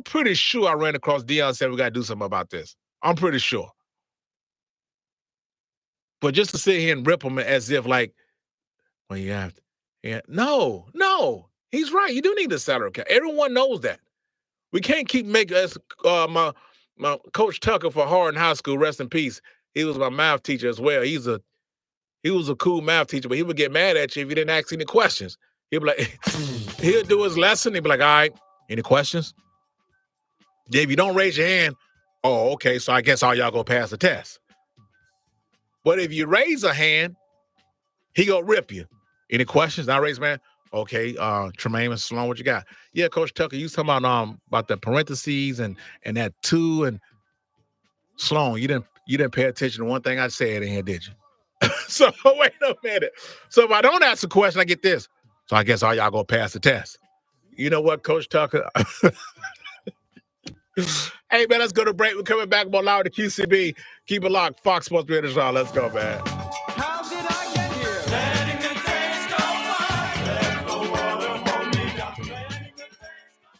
[SPEAKER 1] pretty sure I ran across Deion saying we got to do something about this. I'm pretty sure. But just to sit here and rip him as if like, well, you have to. Yeah, no, he's right. You do need a salary cap. Everyone knows that. We can't keep making us. My Coach Tucker for Hardin High School, rest in peace. He was my math teacher as well. He was a cool math teacher, but he would get mad at you if you didn't ask any questions. He'd be like, he'll do his lesson. He'd be like, all right, any questions? Yeah, if you don't raise your hand, oh, okay, so I guess all y'all go pass the test. But if you raise a hand, he gonna rip you. Any questions? I raise my hand. Okay, Tremaine Sloan, what you got? Yeah, Coach Tucker, you was talking about the parentheses and that 2 and Sloan, you didn't pay attention to one thing I said in here, did you? So wait a minute. So if I don't ask a question, I get this. So I guess all y'all gonna pass the test. You know what, Coach Tucker? Hey man, let's go to break. We're coming back more loud to QCB. Keep it locked. Fox Sports Radio Show. Let's go, man.
[SPEAKER 9] How did I get here? Letting the days go by. Let the water hold me down. Letting the days go.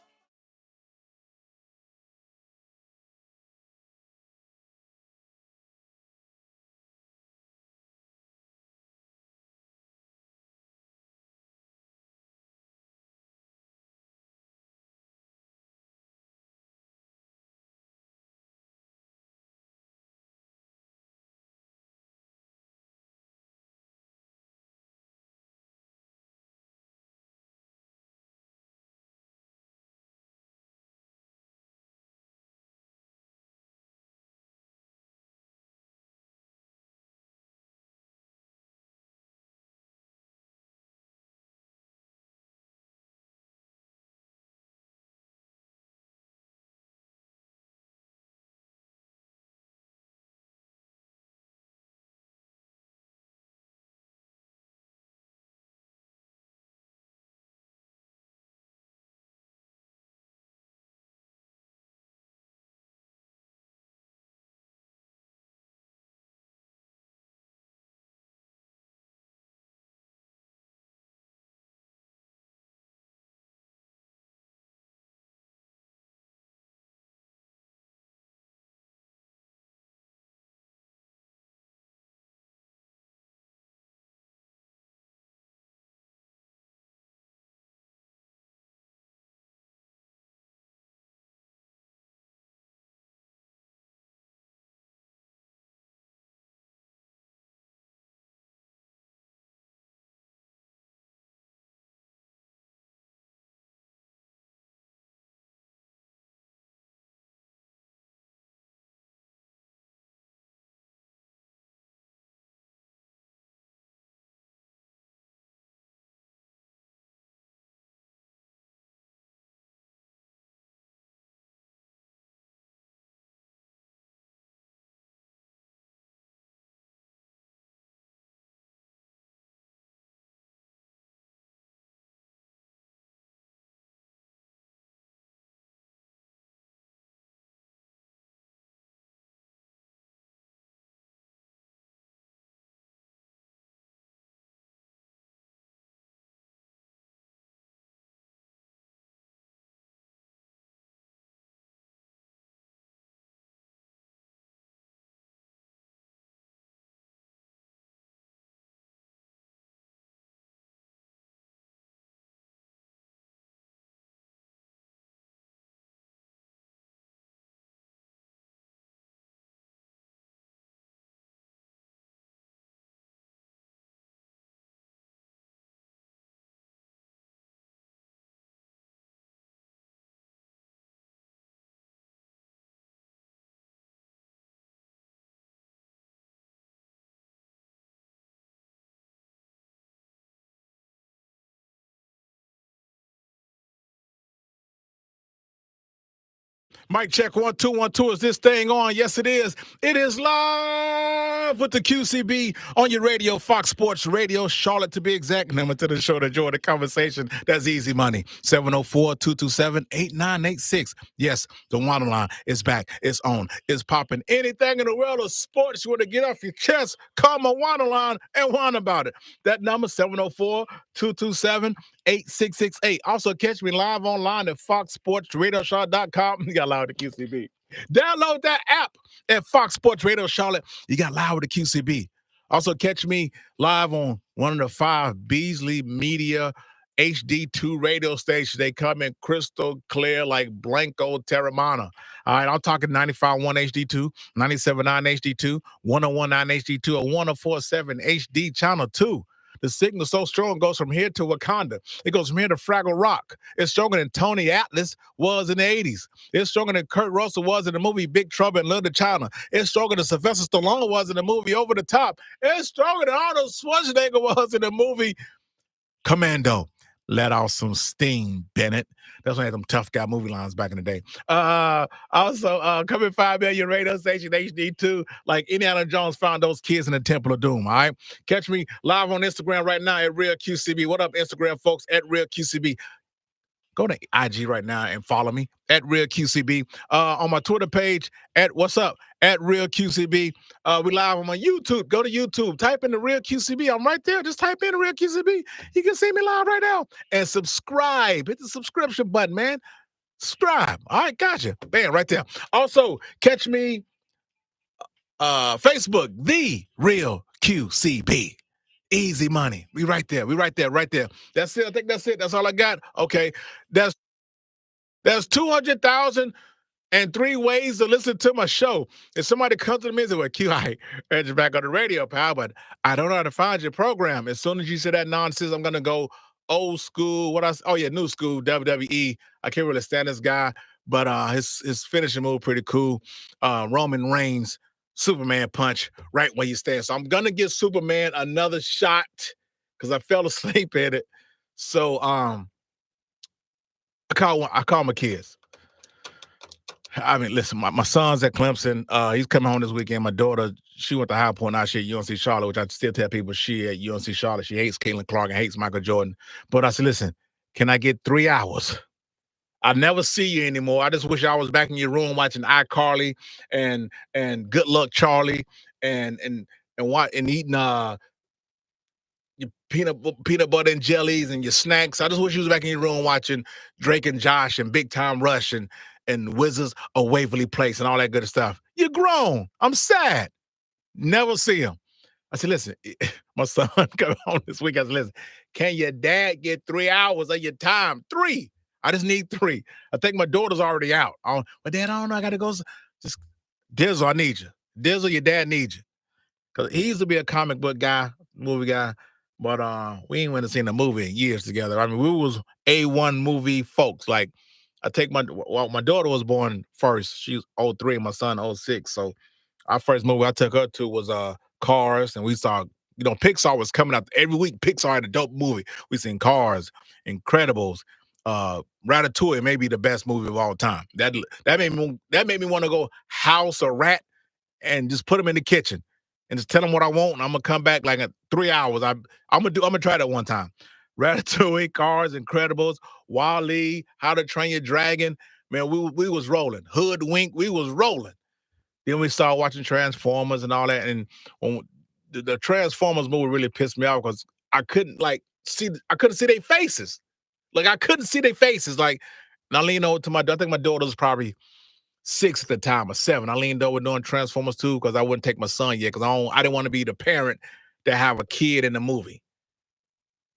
[SPEAKER 1] Mic check 1 2 1 2. Is this thing on? Yes, it is. It is live with the QCB on your radio, Fox Sports Radio, Charlotte to be exact. Number to the show to join the conversation. That's easy money. 704-227-8986. Yes, the WHINER line is back. It's on. It's popping. Anything in the world of sports you want to get off your chest, call my WHINER line and whine about it. That number 704-227-8668. Also catch me live online at foxsportsradioshow.com. You got live with the QCB. Download that app at Fox Sports Radio Charlotte. You got live with the QCB. Also catch me live on one of the 5 Beasley Media HD2 radio stations. They come in crystal clear like Blanco Terramana. All right, I'm talking 95.1 HD2, 97.9 HD2, 101.9 HD2, or 104.7 HD Channel 2. The signal so strong goes from here to Wakanda. It goes from here to Fraggle Rock. It's stronger than Tony Atlas was in the 80s. It's stronger than Kurt Russell was in the movie Big Trouble in Little China. It's stronger than Sylvester Stallone was in the movie Over the Top. It's stronger than Arnold Schwarzenegger was in the movie Commando. Let off some steam, Bennett. That's when I had them tough guy movie lines back in the day. Also, coming 5 million radio station HD2. Like Indiana Jones found those kids in the Temple of Doom. All right. Catch me live on Instagram right now at Real QCB. What up, Instagram folks? At Real QCB. Go to IG right now and follow me at Real QCB. On my Twitter page at what's up at Real QCB. We live on my YouTube. Go to YouTube. Type in the Real QCB. I'm right there. Just type in the Real QCB. You can see me live right now. And subscribe. Hit the subscription button, man. Subscribe. All right, gotcha. Bam, right there. Also, catch me Facebook, The Real QCB. Easy money. We right there. We right there. Right there. That's it. I think that's it. That's all I got. Okay. There's 200,003 ways to listen to my show. If somebody comes to me and says, well, Q, I heard you back on the radio, pal, but I don't know how to find your program. As soon as you say that nonsense, I'm gonna go old school. New school, WWE. I can't really stand this guy, but his finishing move pretty cool. Roman Reigns. Superman punch right where you stand. So I'm gonna give Superman another shot because I fell asleep at it. So I call my kids. I mean, listen, my son's at Clemson. He's coming home this weekend. My daughter, she went to High Point. Now she at UNC Charlotte, which I still tell people she at UNC Charlotte. She hates Caitlin Clark and hates Michael Jordan. But I said, listen, can I get 3 hours? I'll never see you anymore. I just wish I was back in your room watching iCarly and Good Luck Charlie and eating your peanut butter and jellies and your snacks. I just wish you was back in your room watching Drake and Josh and Big Time Rush and Wizards of Waverly Place and all that good stuff. You're grown. I'm sad. Never see him. I said, listen, my son coming home this week. I said, listen, can your dad get 3 hours of your time? 3. I just need 3. I think my daughter's already out. But Dad, I don't know. I got to go. Just Dizzle, I need you. Dizzle, your dad needs you. Because he used to be a comic book guy, movie guy, but we ain't went and seen a movie in years together. I mean, we was A1 movie folks. Like, my daughter was born first. She was 03, my son 06. So our first movie I took her to was Cars, and we saw, Pixar was coming out every week. Pixar had a dope movie. We seen Cars, Incredibles, Ratatouille may be the best movie of all time. That made me want to go house a rat and just put him in the kitchen and just tell him what I want. And I'm gonna come back like in 3 hours. I'm gonna try that one time. Ratatouille, Cars, Incredibles, Wall-E, How to Train Your Dragon. Man, we was rolling. Hoodwink, we was rolling. Then we started watching Transformers and all that. And when the Transformers movie really pissed me off because I couldn't see their faces. Like, I couldn't see their faces. Like, and I leaned over to I think my daughter was probably 6 at the time or 7. I leaned over doing Transformers 2 because I wouldn't take my son yet because I didn't want to be the parent that have a kid in the movie.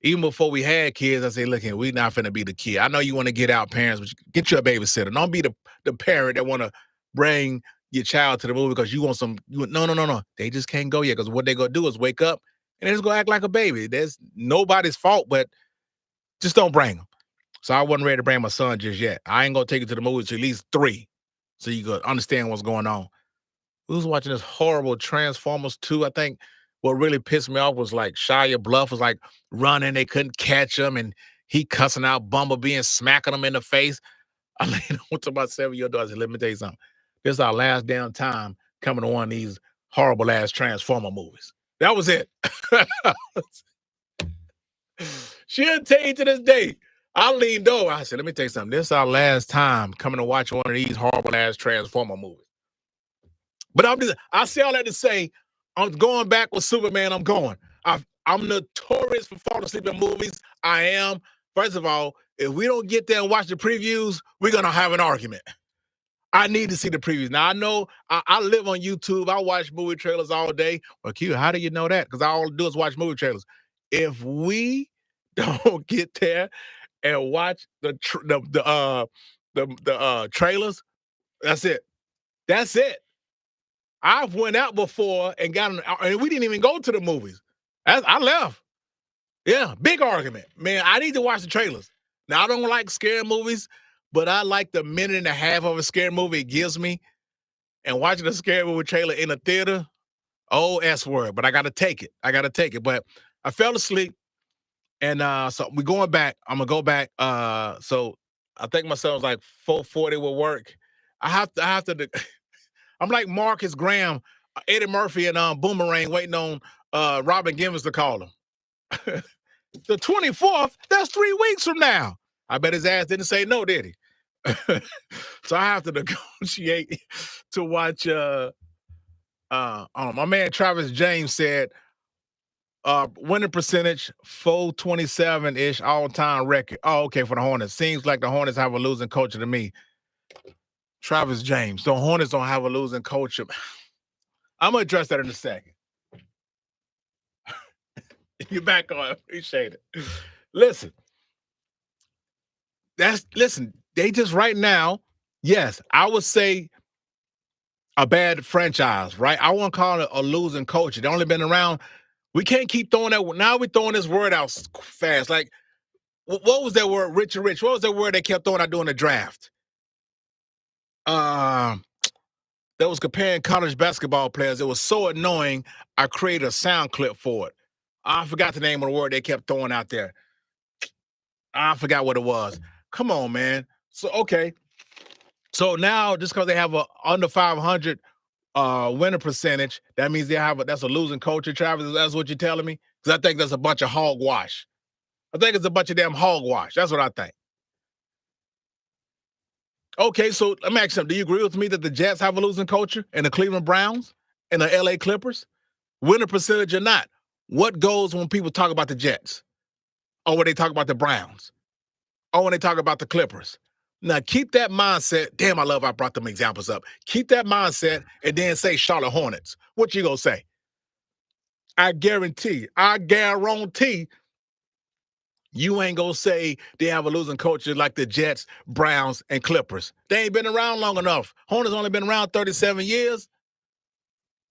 [SPEAKER 1] Even before we had kids, I say, look here, we not finna be the kid. I know you want to get out, parents, but get you a babysitter. Don't be the parent that want to bring your child to the movie because you want some. No. They just can't go yet because what they gonna do is wake up and they're just gonna act like a baby. There's nobody's fault, but just don't bring them. So I wasn't ready to bring my son just yet. I ain't gonna take you to the movie to at least 3, so you could understand what's going on. We was watching this horrible Transformers 2. I think what really pissed me off was like Shia LaBeouf was like running, they couldn't catch him, and he cussing out Bumblebee and smacking him in the face. I leaned over to my 7-year-old daughter. I said, let me tell you something. This is our last damn time coming to one of these horrible ass Transformer movies. That was it. She'll tell you to this day. I leaned over. I said, let me tell you something. This is our last time coming to watch one of these horrible ass Transformer movies. But I say all that to say, I'm going back with Superman. I'm going. I'm notorious for falling asleep in movies. I am. First of all, if we don't get there and watch the previews, we're going to have an argument. I need to see the previews. Now, I know I live on YouTube. I watch movie trailers all day. Well, Q, how do you know that? Because all I do is watch movie trailers. If we don't get there and watch the trailers, that's it. That's it. I've went out before and and we didn't even go to the movies. I left. Yeah, big argument. Man, I need to watch the trailers. Now, I don't like scary movies, but I like the minute and a half of a scary movie it gives me. And watching a scary movie trailer in a theater, S word, but I got to take it. But I fell asleep. And so we're going back. I'm gonna go back. So I think myself was like 440 will work. I have to I'm like Marcus Graham, Eddie Murphy, and Boomerang waiting on Robin Givens to call him. The 24th, that's 3 weeks from now. I bet his ass didn't say no, did he? So I have to negotiate to watch my man Travis James said winning percentage 427-ish all-time record. Oh, okay, for the Hornets. Seems like the Hornets have a losing culture to me. Travis James. The Hornets don't have a losing culture. I'm gonna address that in a second. You're back on. Appreciate it. Listen. They just right now, yes, I would say a bad franchise, right? I won't call it a losing culture. They only been around. We can't keep throwing that. Now we're throwing this word out fast. Like, what was that word? Rich and Rich. What was that word they kept throwing out during the draft? That was comparing college basketball players. It was so annoying. I created a sound clip for it. I forgot the name of the word they kept throwing out there. I forgot what it was. Come on, man. So, okay. So now, just because they have a under 500 winner percentage, that means that's a losing culture, Travis. That's what you're telling me? Because I think that's a bunch of hogwash. I think it's a bunch of damn hogwash. That's what I think. Okay, so let me ask you something. Do you agree with me that the Jets have a losing culture and the Cleveland Browns and the LA Clippers? Winner percentage or not, what goes when people talk about the Jets? Or when they talk about the Browns? Or when they talk about the Clippers? Now, keep that mindset. Damn, I love I brought them examples up. Keep that mindset and then say Charlotte Hornets. What you gonna say? I guarantee you ain't gonna say they have a losing culture like the Jets, Browns, and Clippers. They ain't been around long enough. Hornets only been around 37 years.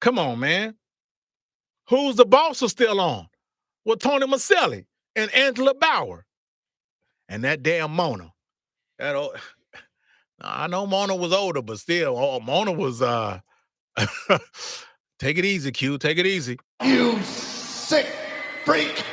[SPEAKER 1] Come on, man. Who's the boss are still on? Well, Tony Maselli and Angela Bauer. And that damn Mona. That old, I know Mona was older, but still, Mona was take it easy, Q. Take it easy.
[SPEAKER 9] You sick freak.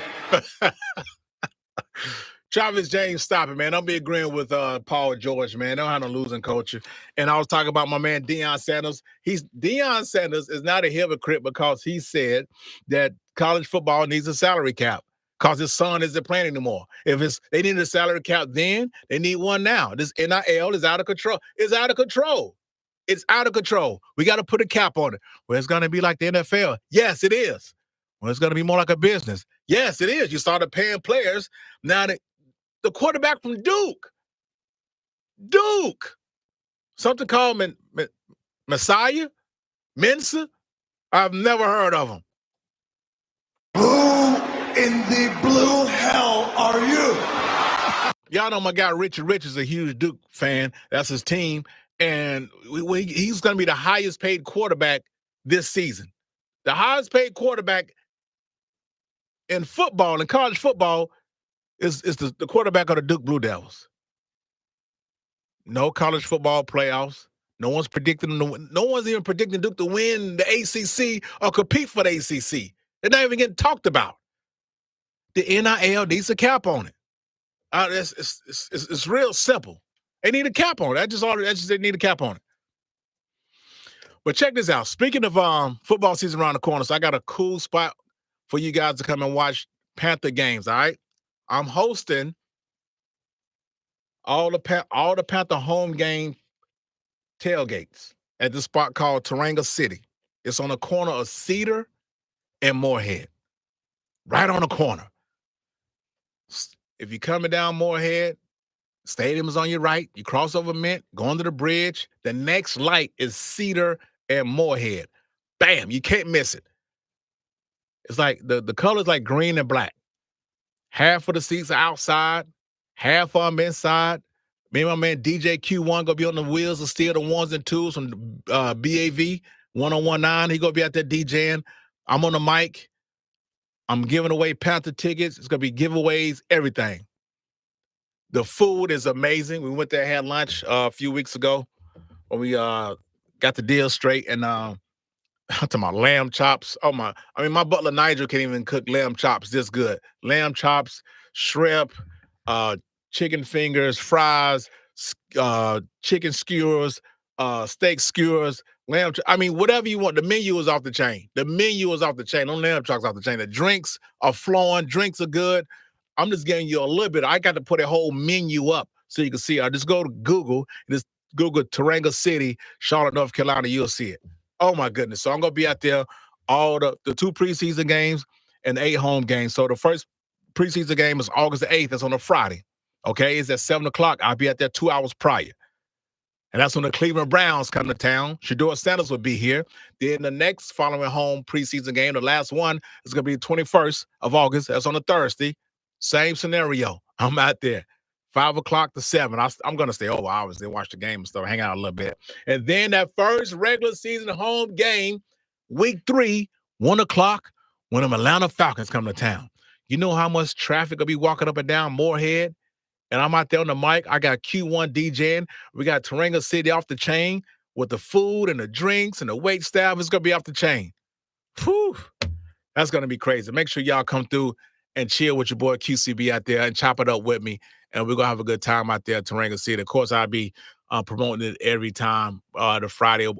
[SPEAKER 1] Travis James, stop it, man. Don't be agreeing with Paul George, man. They don't have no losing culture. And I was talking about my man Deion Sanders. Deion Sanders is not a hypocrite because he said that college football needs a salary cap because his son isn't playing anymore. If they needed a salary cap then, they need one now. This NIL is out of control. It's out of control. It's out of control. We got to put a cap on it. Well, it's going to be like the NFL. Yes, it is. Well, it's going to be more like a business. Yes, it is. You started paying players. Now the quarterback from Duke, something called Messiah, Mensa. I've never heard of him.
[SPEAKER 9] Who in the blue hell are you?
[SPEAKER 1] Y'all know my guy Richard Rich is a huge Duke fan. That's his team. And he's going to be the highest paid quarterback this season. The highest paid quarterback in football, in college football, is the quarterback of the Duke Blue Devils. No college football playoffs. No one's predicting no one's even predicting Duke to win the ACC or compete for the ACC. They're not even getting talked about. The NIL needs a cap on it. It's real simple. They need a cap on it. They need a cap on it. But check this out. Speaking of football season around the corner, so I got a cool spot for you guys to come and watch Panther games. All right, I'm hosting all the Panther home game tailgates at this spot called Taranga City. It's on the corner of Cedar and Moorhead, right on the corner. If you're coming down Moorhead, stadium is on your right. You cross over Mint, go under the bridge. The next light is Cedar and Moorhead. Bam, you can't miss it. It's like the color's like green and black. Half of the seats are outside, half of them inside. Me and my man DJ Q1 gonna be on the wheels of steel, the ones and twos from BAV 1019. He gonna be out there DJing. I'm on the mic. I'm giving away Panther tickets. It's gonna be giveaways, everything. The food is amazing. We went there, had lunch a few weeks ago when we got the deal straight. And I'm talking about lamb chops. My butler Nigel can't even cook lamb chops this good. Lamb chops, shrimp, chicken fingers, fries, chicken skewers, steak skewers, lamb. I mean, whatever you want. The menu is off the chain. The menu is off the chain. No lamb chops off the chain. The drinks are flowing. Drinks are good. I'm just giving you a little bit. I got to put a whole menu up so you can see. I just go to Google. Just Google Taranga City, Charlotte, North Carolina. You'll see it. Oh my goodness! So I'm gonna be out there all the 2 preseason games and the 8 home games. So the first preseason game is August the 8th. It's on a Friday. Okay, it's at 7 o'clock. I'll be at there 2 hours prior. And that's when the Cleveland Browns come to town. Shedeur Sanders will be here. Then the next following home preseason game, the last one, is going to be the 21st of August. That's on a Thursday. Same scenario. I'm out there. 5 o'clock to 7. I'm going to stay over hours and watch the game and stuff, hang out a little bit. And then that first regular season home game, week 3, 1 o'clock, when the Atlanta Falcons come to town. You know how much traffic will be walking up and down Moorhead? And I'm out there on the mic. I got Q1 DJing. We got Taranga City off the chain with the food and the drinks and the wait staff. It's going to be off the chain. Whew. That's going to be crazy. Make sure y'all come through and chill with your boy QCB out there and chop it up with me. And we're going to have a good time out there at Taranga City. Of course, I'll be promoting it every time, the Friday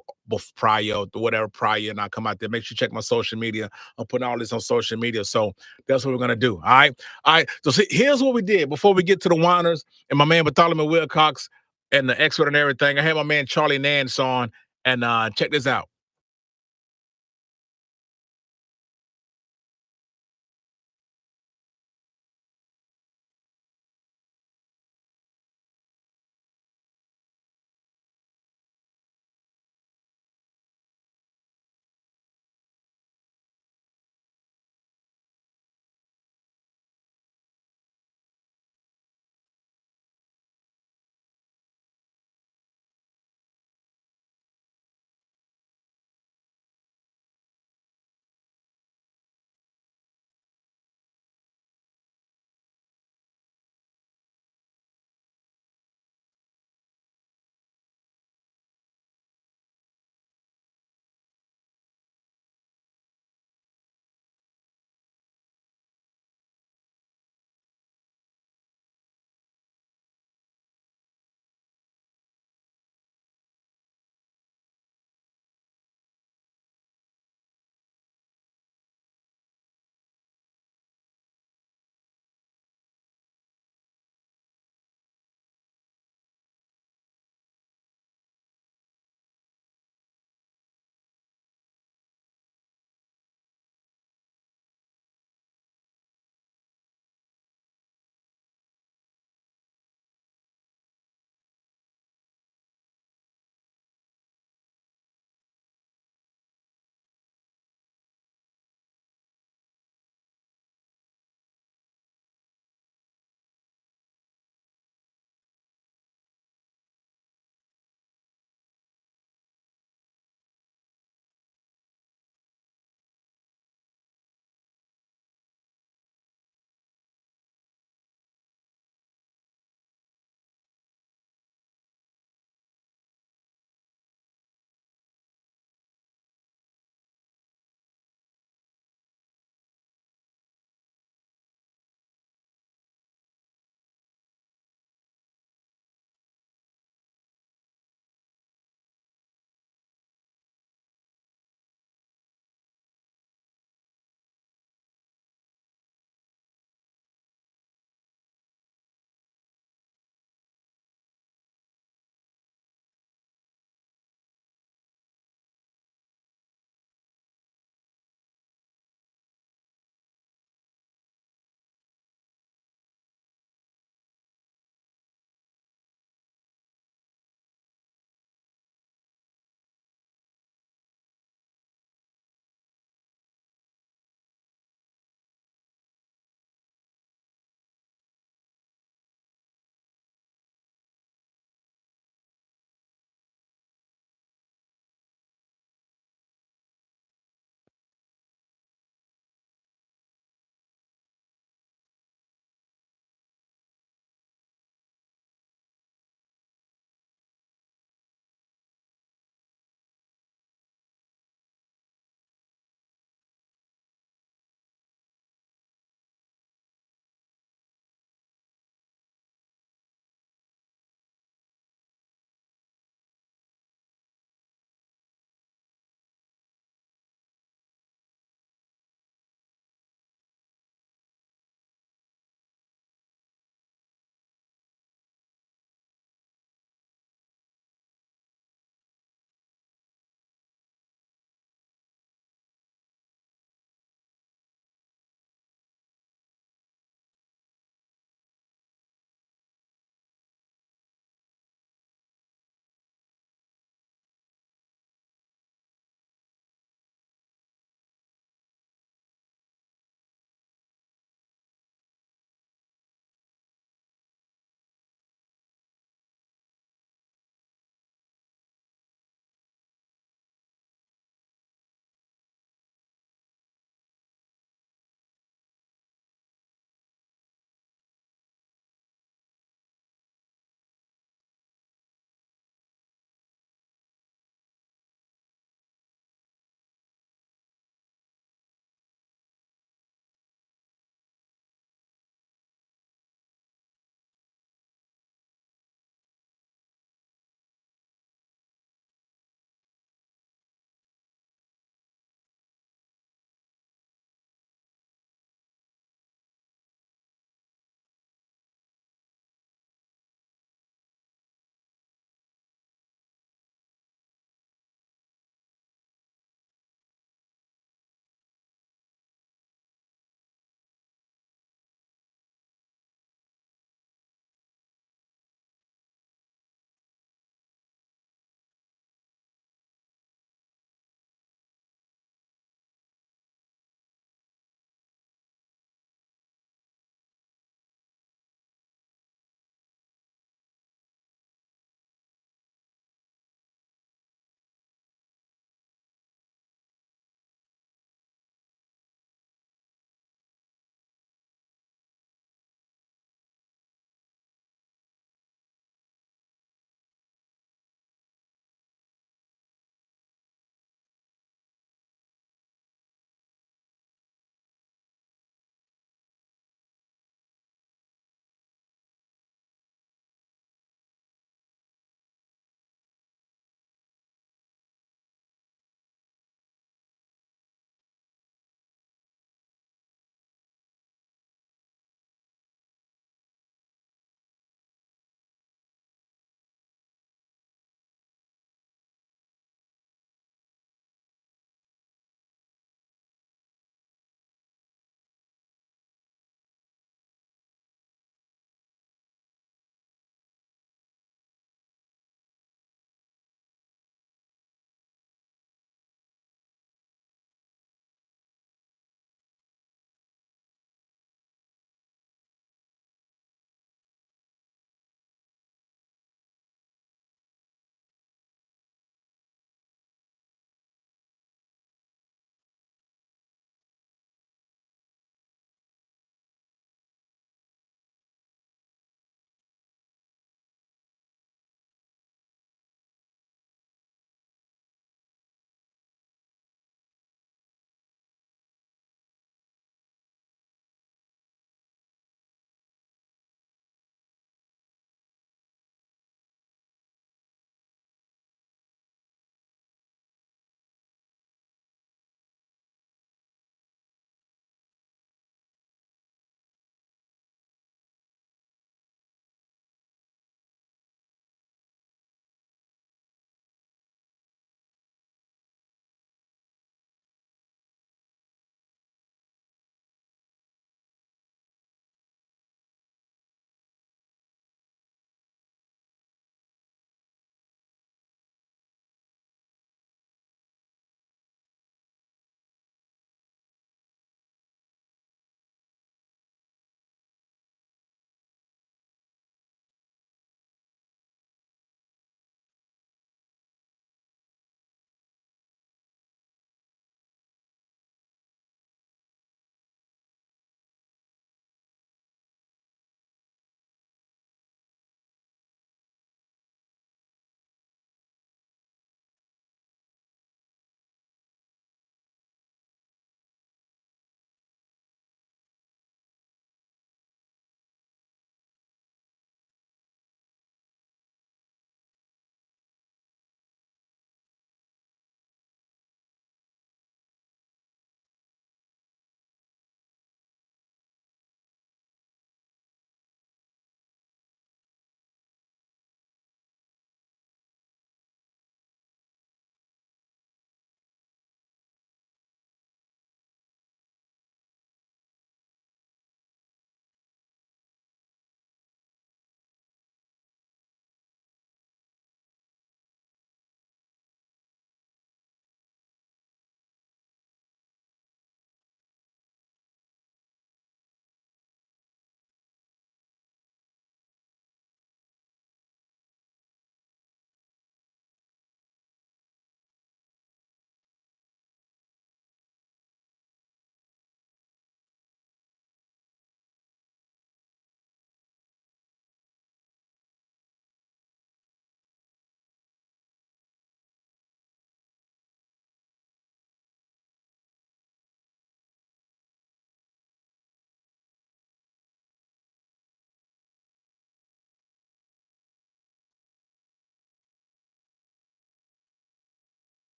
[SPEAKER 1] prior, whatever prior, and I come out there. Make sure you check my social media. I'm putting all this on social media. So that's what we're going to do. All right. So see, here's what we did before we get to the Whiners and my man Bartholomew Wilcox and the expert and everything. I had my man Charlie Nance on, and check this out.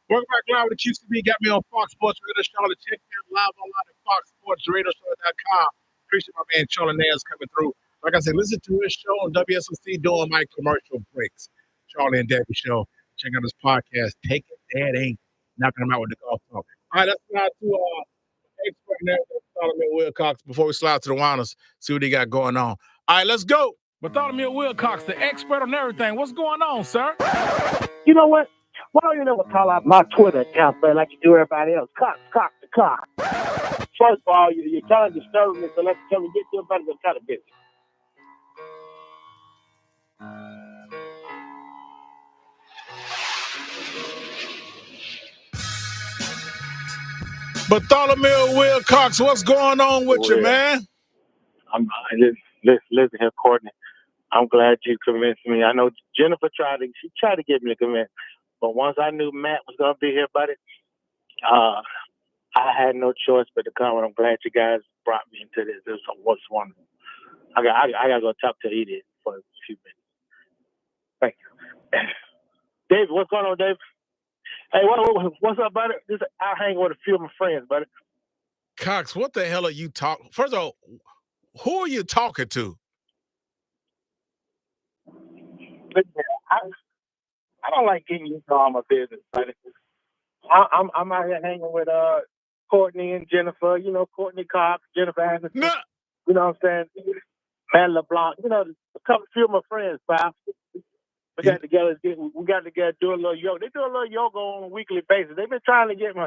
[SPEAKER 1] Welcome back live with the QCB. Got me on Fox Sports Radio Charlotte. Check me out live online at foxsportsradioshow.com. Appreciate my man Charlie Nance coming through. Like I said, listen to his show on WSOC during my commercial breaks. Charlie and Debbie Show. Check out his podcast, Take It That Ain't. Knocking them out with the golf talk. All right, let's slide to expert and everything, Bartholomew Wilcox, before we slide to the Whiners, see what they got going on. All right, let's go. Bartholomew Wilcox, the expert on everything. What's going on, sir?
[SPEAKER 10] You know what? Why don't you never call out my Twitter account, man, like you do everybody else? Cox the cock. First of all, you're kind of disturbing me, so let's tell me get to a better kind of business.
[SPEAKER 1] Bartholomew Wilcox, what's going on with you, man?
[SPEAKER 10] Listen here, Courtney. I'm glad you convinced me. I know Jennifer tried to get me to convince, but once I knew Matt was gonna be here, buddy, I had no choice but to come. And I'm glad you guys brought me into this. This was wonderful. I gotta go talk to Edith for a few minutes. Thank you, Dave. What's going on, Dave? Hey, what's up, buddy? I'll hang with a few of my friends, buddy.
[SPEAKER 1] Cox, what the hell are you talking? First of all, who are you talking to?
[SPEAKER 10] I don't like getting into all my business, buddy. I'm out here hanging with Courtney and Jennifer. You know, Courtney Cox, Jennifer Anderson.
[SPEAKER 1] No.
[SPEAKER 10] You know what I'm saying? Matt LeBlanc. You know, a few of my friends, pal. We got together, do a little yoga. They do a little yoga on a weekly basis. David been trying to get me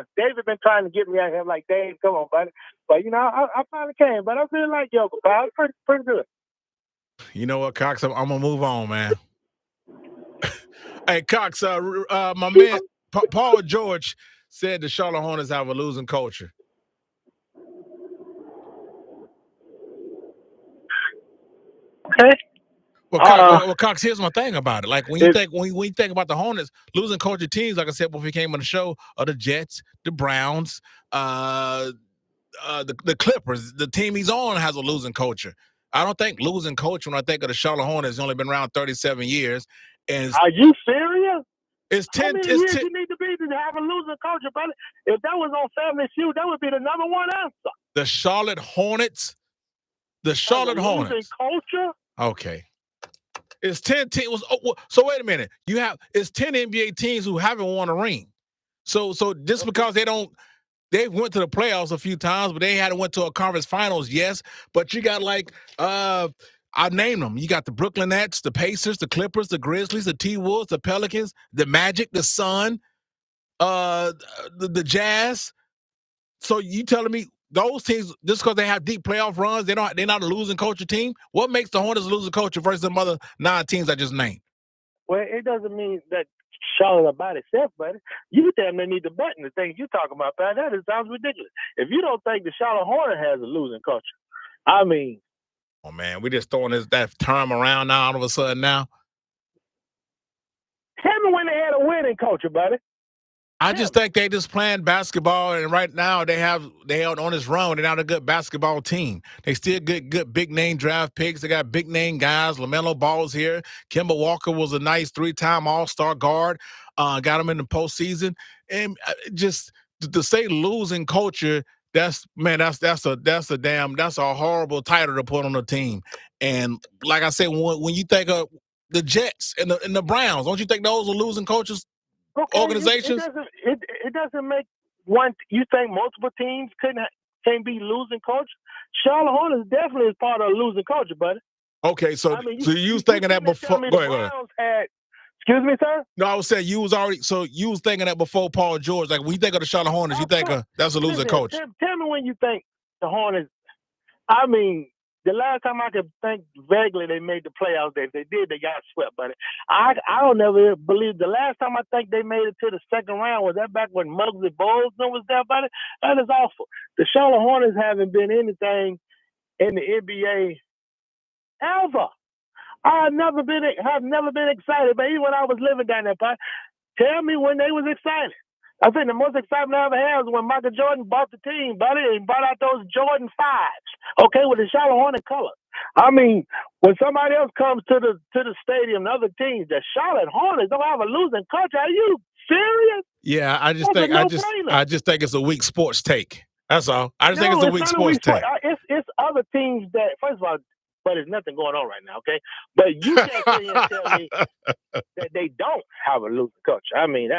[SPEAKER 10] out here. I'm like, Dave, come on, buddy. But you know, I finally came. But I really like yoga, pal. It's pretty good.
[SPEAKER 1] You know what, Cox? I'm gonna move on, man. Hey, Cox, my man Paul George said the Charlotte Hornets have a losing culture.
[SPEAKER 10] Okay.
[SPEAKER 1] Well, Cox, here's my thing about it. Like when you think about the Hornets, losing culture teams, like I said before we came on the show, are the Jets, the Browns, the Clippers. The team he's on has a losing culture. I don't think losing culture when I think of the Charlotte Hornets, only been around 37 years. And
[SPEAKER 10] are you serious?
[SPEAKER 1] It's 10
[SPEAKER 10] How many years you need to be to have a losing culture, brother? If that was on Family Feud, that would be the number one answer.
[SPEAKER 1] The Charlotte Hornets. The Charlotte Hornets.
[SPEAKER 10] Losing culture?
[SPEAKER 1] Okay. It's 10 teams. So wait a minute. It's 10 NBA teams who haven't won a ring. So just because they went to the playoffs a few times, but they hadn't went to a conference finals, yes. But you got I named them. You got the Brooklyn Nets, the Pacers, the Clippers, the Grizzlies, the T-Wolves, the Pelicans, the Magic, the Sun, the Jazz. So you telling me those teams, just because they have deep playoff runs, they're not a losing culture team? What makes the Hornets a losing culture versus the other 9 teams I just named?
[SPEAKER 10] Well, it doesn't mean that Charlotte about itself, buddy. You damn near need to button the things you're talking about, man. That sounds ridiculous. If you don't think the Charlotte Hornet has a losing culture, I mean.
[SPEAKER 1] Oh, man, we just throwing that term around now all of a sudden now.
[SPEAKER 10] Tell me when they had a winning culture, buddy.
[SPEAKER 1] I just think they just playing basketball, and right now they on this run. They're not a good basketball team. They still good big name draft picks. They got big name guys. LaMelo Ball's here. Kemba Walker was a nice 3-time All-Star guard. Got him in the postseason, and just to say losing culture. That's a horrible title to put on a team. And like I said, when you think of the Jets and the Browns, don't you think those are losing coaches?
[SPEAKER 10] Okay,
[SPEAKER 1] organizations?
[SPEAKER 10] It doesn't make one. You think multiple teams can't be losing culture? Charlotte Hornets definitely is part of a losing culture, buddy.
[SPEAKER 1] Okay, so you was thinking that before? Go ahead.
[SPEAKER 10] Excuse me, sir.
[SPEAKER 1] No, I was saying you was thinking that before Paul George. Like when you think of the Charlotte Hornets, you think that's a losing culture.
[SPEAKER 10] Tell me when you think the Hornets. I mean, the last time I could think vaguely they made the playoffs, they did, they got swept, buddy. I don't never believe the last time I think they made it to the second round was that back when Muggsy Bogues was there, buddy. That is awful. The Charlotte Hornets haven't been anything in the NBA ever. I've never been excited, but even when I was living down there, buddy, tell me when they was excited. I think the most excitement I ever had was when Michael Jordan bought the team, buddy, and brought out those Jordan 5s, okay, with the Charlotte Hornet colors. I mean, when somebody else comes to the stadium, the other teams, the Charlotte Hornets don't have a losing culture. Are you serious?
[SPEAKER 1] Yeah, I just
[SPEAKER 10] That's a
[SPEAKER 1] think
[SPEAKER 10] no-brainer.
[SPEAKER 1] I just think it's a weak sports take. That's all. I just think it's a weak
[SPEAKER 10] not
[SPEAKER 1] sports take.
[SPEAKER 10] It's other teams that, first of all, but there's nothing going on right now, okay? But you can't sit here and tell me that they don't have a losing coach. I mean,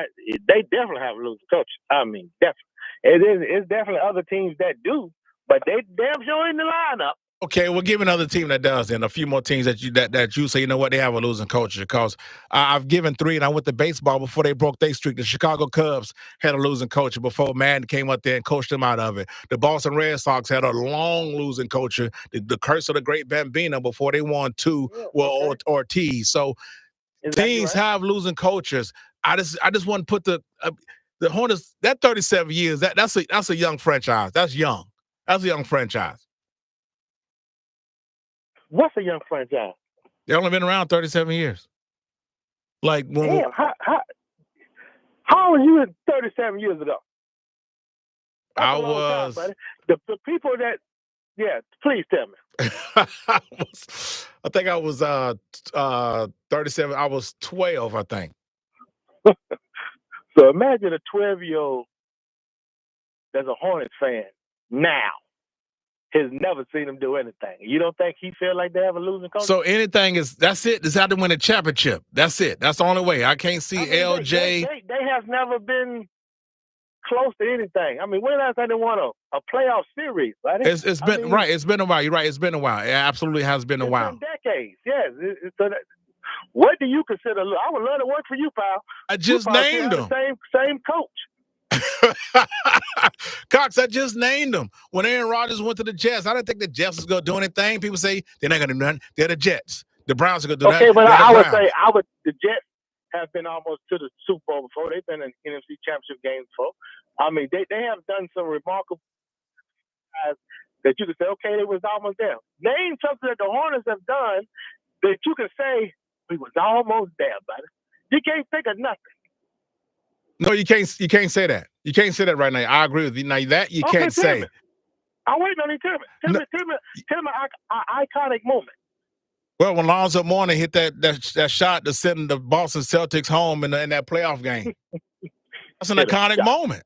[SPEAKER 10] they definitely have a losing coach. I mean, definitely. It's definitely other teams that do, but they damn sure in the lineup.
[SPEAKER 1] Okay, we'll give another team that does, and a few more teams that you say, you know what, they have a losing coach. Because I've given 3, and I went to baseball before they broke their streak. The Chicago Cubs had a losing coach before Madden came up there and coached them out of it. The Boston Red Sox had a long losing coach. The curse of the great Bambino before they won 2 Ortiz. So teams have losing coaches. I just want to put the Hornets, that 37 years, that's a young franchise. That's young. That's a young franchise.
[SPEAKER 10] What's a young franchise?
[SPEAKER 1] They only been around 37 years. Like when
[SPEAKER 10] damn, how old were you 37 years ago? That's
[SPEAKER 1] I was
[SPEAKER 10] time, the people that, yeah, please tell me.
[SPEAKER 1] I think I was 37. I was 12, I think.
[SPEAKER 10] So imagine a 12-year-old that's a Hornets fan now has never seen them do anything. You don't think he feel like they have a losing coach?
[SPEAKER 1] So that's it. It's how to win a championship. That's it. That's the only way. I can't see LJ.
[SPEAKER 10] They have never been close to anything. I mean, when last time they won a playoff series? Right?
[SPEAKER 1] It's been right. It's been a while. You're right. It's been a while. It absolutely has been a while.
[SPEAKER 10] Been decades. Yes. What do you consider? I would love to work for you, pal.
[SPEAKER 1] I just named them.
[SPEAKER 10] Same coach.
[SPEAKER 1] Cox, I just named them. When Aaron Rodgers went to the Jets, I didn't think the Jets was going to do anything. People say they're not going to do nothing. They're the Jets. The Browns are going to do
[SPEAKER 10] nothing. Okay, but I would say the Jets have been almost to the Super Bowl before. They've been in NFC Championship games before. I mean, they have done some remarkable that you could say, okay, it was almost there. Name something that the Hornets have done that you can say, we was almost there, buddy. You can't think of nothing.
[SPEAKER 1] No, you can't say that. You can't say that right now. I agree with you. Now that you can't say.
[SPEAKER 10] I'm waiting on you. Tell me an iconic moment.
[SPEAKER 1] Well, when Lonzo Mourning hit that shot to send the Boston Celtics home in that playoff game. That's an iconic moment.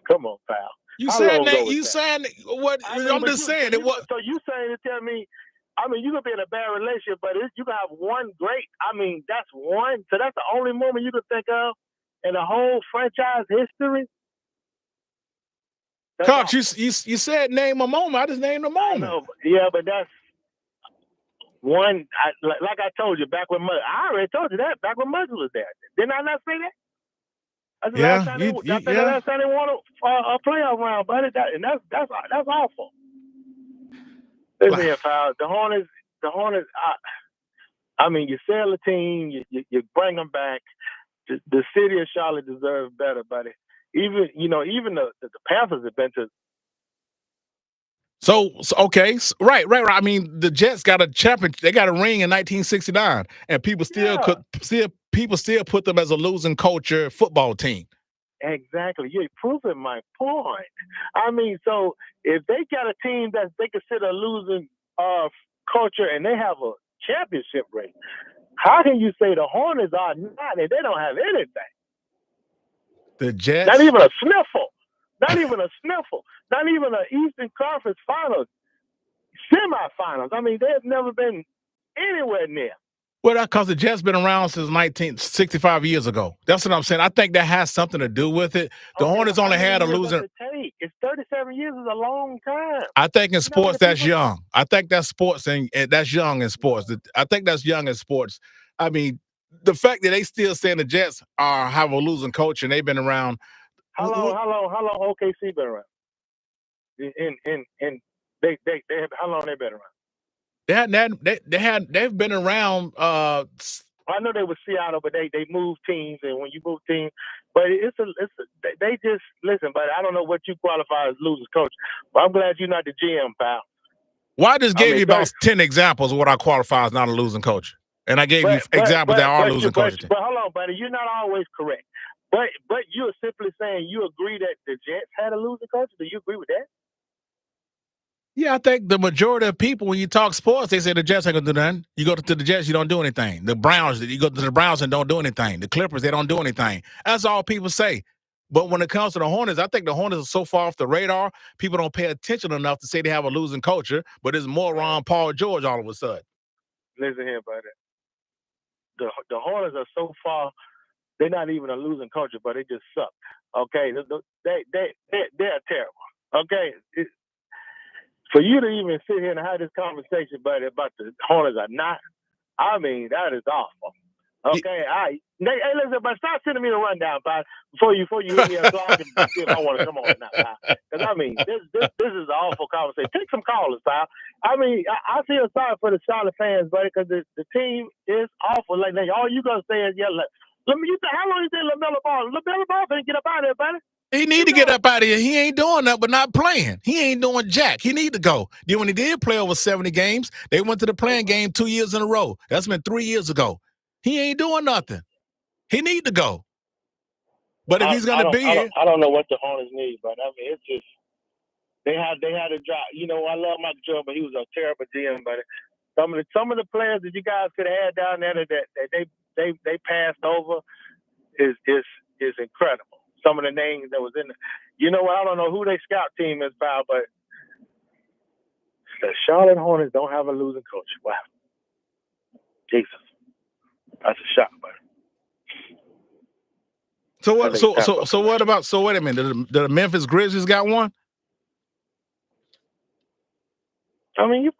[SPEAKER 10] Come on, pal.
[SPEAKER 1] You saying that? You saying what? I'm just saying it was.
[SPEAKER 10] So you saying to tell me? I mean, you could be in a bad relationship, but you can have one great. I mean, that's one. So that's the only moment you could think of in the whole franchise history.
[SPEAKER 1] Cox, you said name a moment. I just named a moment.
[SPEAKER 10] I know, yeah, but that's one. Like I told you back when I already told you that back when Muggs was there. Didn't I not say that? That's the last time they won a playoff round, buddy. That's awful. Listen here, pal. The Hornets. I mean, you sell a team, you bring them back. The city of Charlotte deserves better, buddy. Even the Panthers have been to.
[SPEAKER 1] So okay, right. I mean, the Jets got a championship. They got a ring in 1969, and people still put them as a losing culture football team.
[SPEAKER 10] Exactly, you're proving my point. I mean, so if they got a team that they consider a losing culture and they have a championship ring, how can you say the Hornets are not and they don't have anything?
[SPEAKER 1] The Jets,
[SPEAKER 10] not even a sniffle. Not even a sniffle. Not even an Eastern Conference Finals, semifinals. I mean, they've never been anywhere near.
[SPEAKER 1] Well, that's because the Jets been around since 1965 years ago. That's what I'm saying. I think that has something to do with it. The Hornets only had a losing.
[SPEAKER 10] It's 37 years is a long time.
[SPEAKER 1] I think in sports that's young. I think that's sports and that's young in sports. I think that's young in sports. I mean, the fact that they still saying the Jets have a losing coach and they've been around.
[SPEAKER 10] How long OKC been around? How long they been around? They've
[SPEAKER 1] been around.
[SPEAKER 10] I know they were Seattle, but they moved teams, and when you move teams, but they just listen. But I don't know what you qualify as losing coach. But I'm glad you're not the GM, pal.
[SPEAKER 1] Well, I just gave you about 10 examples of what I qualify as not a losing coach, and I gave you examples that are losing coaches.
[SPEAKER 10] But hold on, buddy, you're not always correct. But you're simply saying you agree that the Jets had a losing coach. Do you agree with that?
[SPEAKER 1] Yeah, I think the majority of people, when you talk sports, they say the Jets ain't gonna do nothing. You go to the Jets, you don't do anything. The Browns, you go to the Browns and don't do anything. The Clippers, they don't do anything. That's all people say. But when it comes to the Hornets, I think the Hornets are so far off the radar, people don't pay attention enough to say they have a losing culture, but it's more Ron Paul George all of a sudden.
[SPEAKER 10] Listen here, buddy. The Hornets are so far, they're not even a losing culture, but they just suck. Okay, they're terrible. Okay, for you to even sit here and have this conversation, buddy, about the Hornets are not, I mean, that is awful. Okay, hey, listen, but stop sending me the rundown, pal, before you hit me up so I can see if I want to come on now, pal. Because I mean, this is an awful conversation. Take some callers, pal. I mean, I feel sorry for the Charlotte fans, buddy, because the team is awful. Like all you gonna say is, yeah, let me. How long you say LaMelo Ball? LaMelo Ball can't get up out of there, buddy.
[SPEAKER 1] He need to get up out of here. He ain't doing that, but not playing. He ain't doing jack. He need to go. Then when he did play over 70 games, they went to the playing game 2 years in a row. That's been 3 years ago. He ain't doing nothing. He need to go. But if he's going to be here,
[SPEAKER 10] I don't know what the Hornets need, but I mean, it's just they had to drop. You know, I love Mike Jordan, but he was a terrible GM. But some of the players that you guys could have had down there that they passed over is incredible. Some of the names that was in you know what? I don't know who their scout team is, pal, but the Charlotte Hornets don't have a losing coach. Wow, Jesus, that's a shock, buddy.
[SPEAKER 1] So what? So what about? So wait a minute. The Memphis Grizzlies got one?
[SPEAKER 10] I mean, you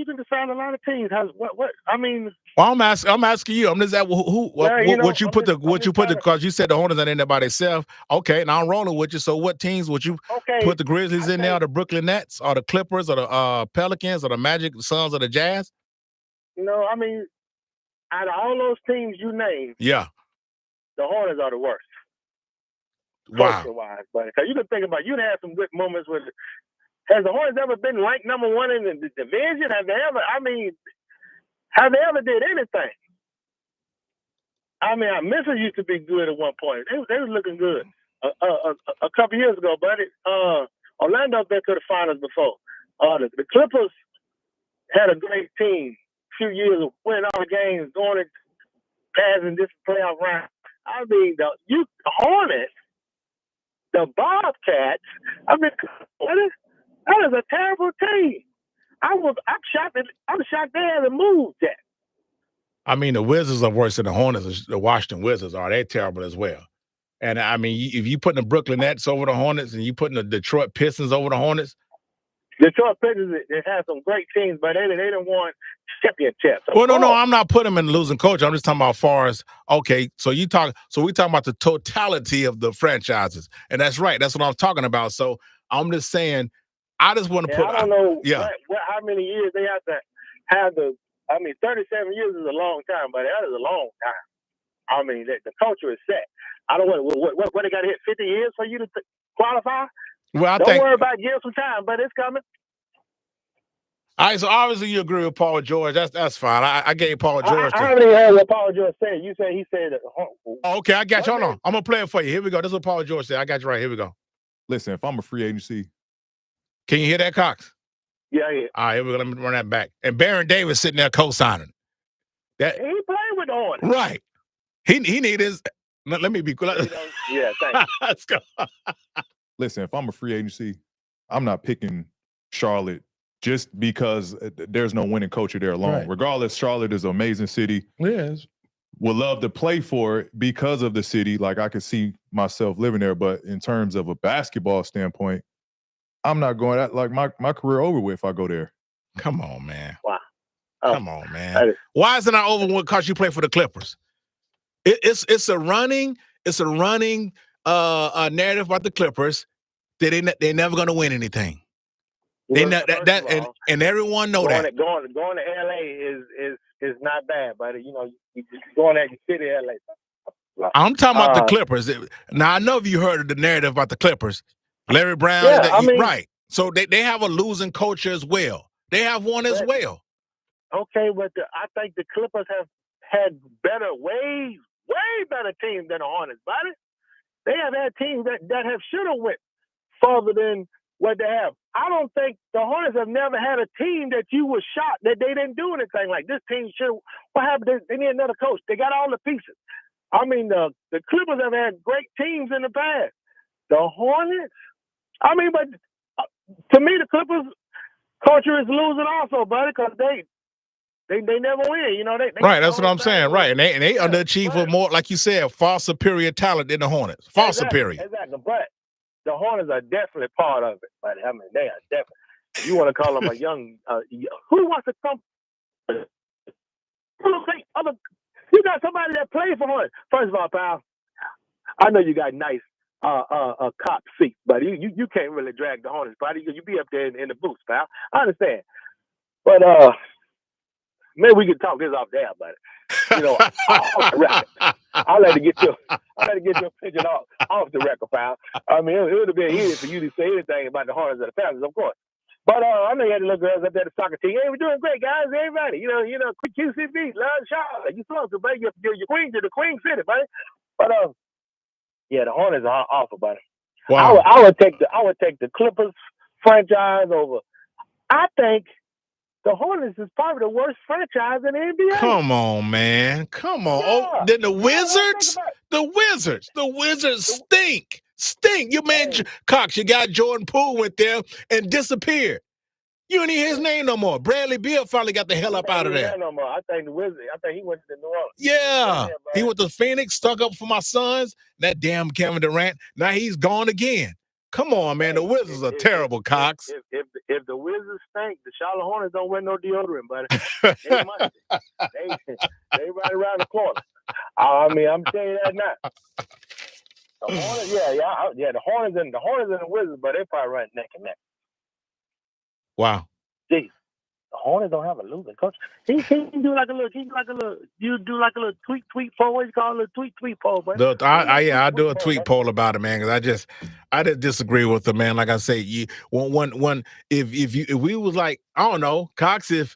[SPEAKER 10] can decide a lot of teams. What? I mean.
[SPEAKER 1] Well, I'm asking you. I'm just at what you put because you said the Hornets are in there by themselves. Okay, and I'm rolling with you. So what teams would you put the Grizzlies in there? The Brooklyn Nets or the Clippers or the Pelicans or the Magic, the Suns or the Jazz?
[SPEAKER 10] No, I mean, out of all those teams you named,
[SPEAKER 1] yeah,
[SPEAKER 10] the Hornets are the worst.
[SPEAKER 1] Wow.
[SPEAKER 10] Culture-wise, but because you can think about, you'd have some good moments with. Has the Hornets ever been ranked number one in the division? Have they ever? I mean, have they ever did anything? I mean, our Memphis used to be good at one point. They was looking good a couple years ago, buddy. Orlando been to the finals before. The Clippers had a great team. A few years of winning all the games, going and passing this playoff round. I mean, the Hornets, the Bobcats. I mean, that is a terrible team. I'm shocked. I'm shocked they haven't moved yet.
[SPEAKER 1] I mean, the Wizards are worse than the Hornets. The Washington Wizards are. They're terrible as well. And I mean, if you putting the Brooklyn Nets over the Hornets and you putting the Detroit Pistons over the Hornets.
[SPEAKER 10] Detroit Pistons, it has some great teams, but they didn't want championships.
[SPEAKER 1] Well, no, I'm not putting them in the losing coach. I'm just talking about far as, okay, so we talking about the totality of the franchises. And that's right. That's what I'm talking about. So I'm just saying, I just want to put.
[SPEAKER 10] I don't know how many years they have to have I mean, 37 years is a long time, but that is a long time. I mean, the culture is set. I don't know what they got to hit 50 years for you to qualify.
[SPEAKER 1] Well,
[SPEAKER 10] don't worry about giving some time, but it's coming.
[SPEAKER 1] All right, so obviously you agree with Paul George. That's fine. I gave Paul George.
[SPEAKER 10] I already heard what Paul George said. You said he said that.
[SPEAKER 1] Okay, I got you. Hold on. I'm gonna play it for you. Here we go. This is what Paul George said. I got you right. Here we go.
[SPEAKER 2] Listen, if I'm a free agency.
[SPEAKER 1] Can you hear that, Cox?
[SPEAKER 10] Yeah.
[SPEAKER 1] All right, here we go. Let me run that back. And Baron Davis sitting there co-signing.
[SPEAKER 10] He playing with the Hornets.
[SPEAKER 1] Right. He need his. Let me be cool.
[SPEAKER 10] Yeah, thanks.
[SPEAKER 1] Let's go.
[SPEAKER 2] Listen, if I'm a free agency, I'm not picking Charlotte just because there's no winning culture there alone.
[SPEAKER 1] Right.
[SPEAKER 2] Regardless, Charlotte is an amazing city.
[SPEAKER 1] Yes.
[SPEAKER 2] Would love to play for it because of the city. Like, I could see myself living there. But in terms of a basketball standpoint, I'm not going that. Like, my career over with if I go there.
[SPEAKER 1] Come on, man.
[SPEAKER 10] Wow.
[SPEAKER 1] Come on, man. Why is it not over with because you play for the Clippers? It's a running narrative about the Clippers that they're never going to win anything.
[SPEAKER 10] Well,
[SPEAKER 1] and everyone know that.
[SPEAKER 10] Going to LA is not bad, buddy. You know, going at your city, LA.
[SPEAKER 1] I'm talking about the Clippers. Now I know if you heard of the narrative about the Clippers, Larry Brown. Right. So they have a losing culture as well. They have one as well.
[SPEAKER 10] Okay, but I think the Clippers have had way better teams than the Hornets, buddy. They have had teams that have should have went further than what they have. I don't think the Hornets have never had a team that you were shocked that they didn't do anything like this team should. What happened? They need another coach. They got all the pieces. I mean, the Clippers have had great teams in the past. The Hornets, I mean, but to me, the Clippers culture is losing also, buddy, because they never win. You know, they
[SPEAKER 1] right. That's what I'm saying. Right, and they
[SPEAKER 10] Yeah,
[SPEAKER 1] underachieve with more, like you said, far superior talent than the Hornets. Far superior.
[SPEAKER 10] Exactly, but the Hornets are definitely part of it, buddy. I mean, they are definitely. If you want to call them a young, who wants to come? You got somebody that plays for Hornets. First of all, pal, I know you got nice cop seats, but you can't really drag the Hornets, buddy. You be up there in the booth, pal. I understand, but maybe we can talk this off there, buddy. You know, off the record. I'll let it get your opinion off the record, pal. I mean, it would have been easy for you to say anything about the Hornets or the Panthers, of course. But I know you had the little girls up there, the soccer team. Hey, we're doing great, guys. Everybody, you know, QCB, love Charlotte. You supposed to, buddy. You're Queen to the Queen City, buddy. But yeah, the Hornets are awful, buddy.
[SPEAKER 1] Wow.
[SPEAKER 10] I would take the Clippers franchise over. I think the Hornets is probably the worst franchise in the NBA.
[SPEAKER 1] Come on, man. Come on.
[SPEAKER 10] Yeah.
[SPEAKER 1] Oh, then the Wizards? The Wizards stink. You man, Cox, you got Jordan Poole went there and disappeared. You ain't hear his name no more. Bradley Beal finally got the hell up out of there.
[SPEAKER 10] No more. I think the Wizards. I think he went to New Orleans.
[SPEAKER 1] Yeah. He went to Phoenix, stuck up for my Suns. That damn Kevin Durant. Now he's gone again. Come on, man. The Wizards are terrible, Cox.
[SPEAKER 10] If the Wizards stink, the Charlotte Hornets don't wear no deodorant, buddy. They must. They right around the corner. I mean, I'm telling you that now. The Hornets, the Hornets and the Wizards, but they probably run neck and neck.
[SPEAKER 1] Wow.
[SPEAKER 10] Jeez. The Hornets don't have a losing coach. He can do like a little tweet poll. What you call it? A tweet poll, buddy.
[SPEAKER 1] I do a tweet poll about it, man, because I didn't disagree with the man. Like I say, if we was like, I don't know, Cox, if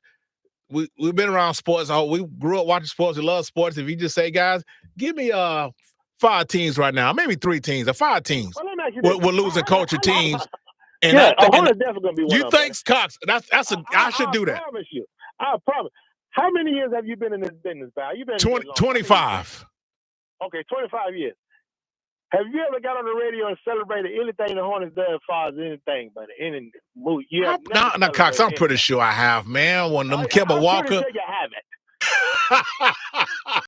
[SPEAKER 1] we've been around sports, we grew up watching sports, we love sports. If you just say, guys, give me 5 teams right now, maybe 3 teams or 5 teams. We're losing culture teams. And
[SPEAKER 10] Hornets definitely gonna be one.
[SPEAKER 1] You think, Cox? I should do that.
[SPEAKER 10] I promise. How many years have you been in this business, pal? You've been
[SPEAKER 1] 25.
[SPEAKER 10] Okay, 25 years. Have you ever got on the radio and celebrated anything the Hornets done as far as anything, but any movie?
[SPEAKER 1] Now, Cox, I'm pretty sure I have, man. One of them Kemba Walker.
[SPEAKER 10] I'm pretty sure you haven't.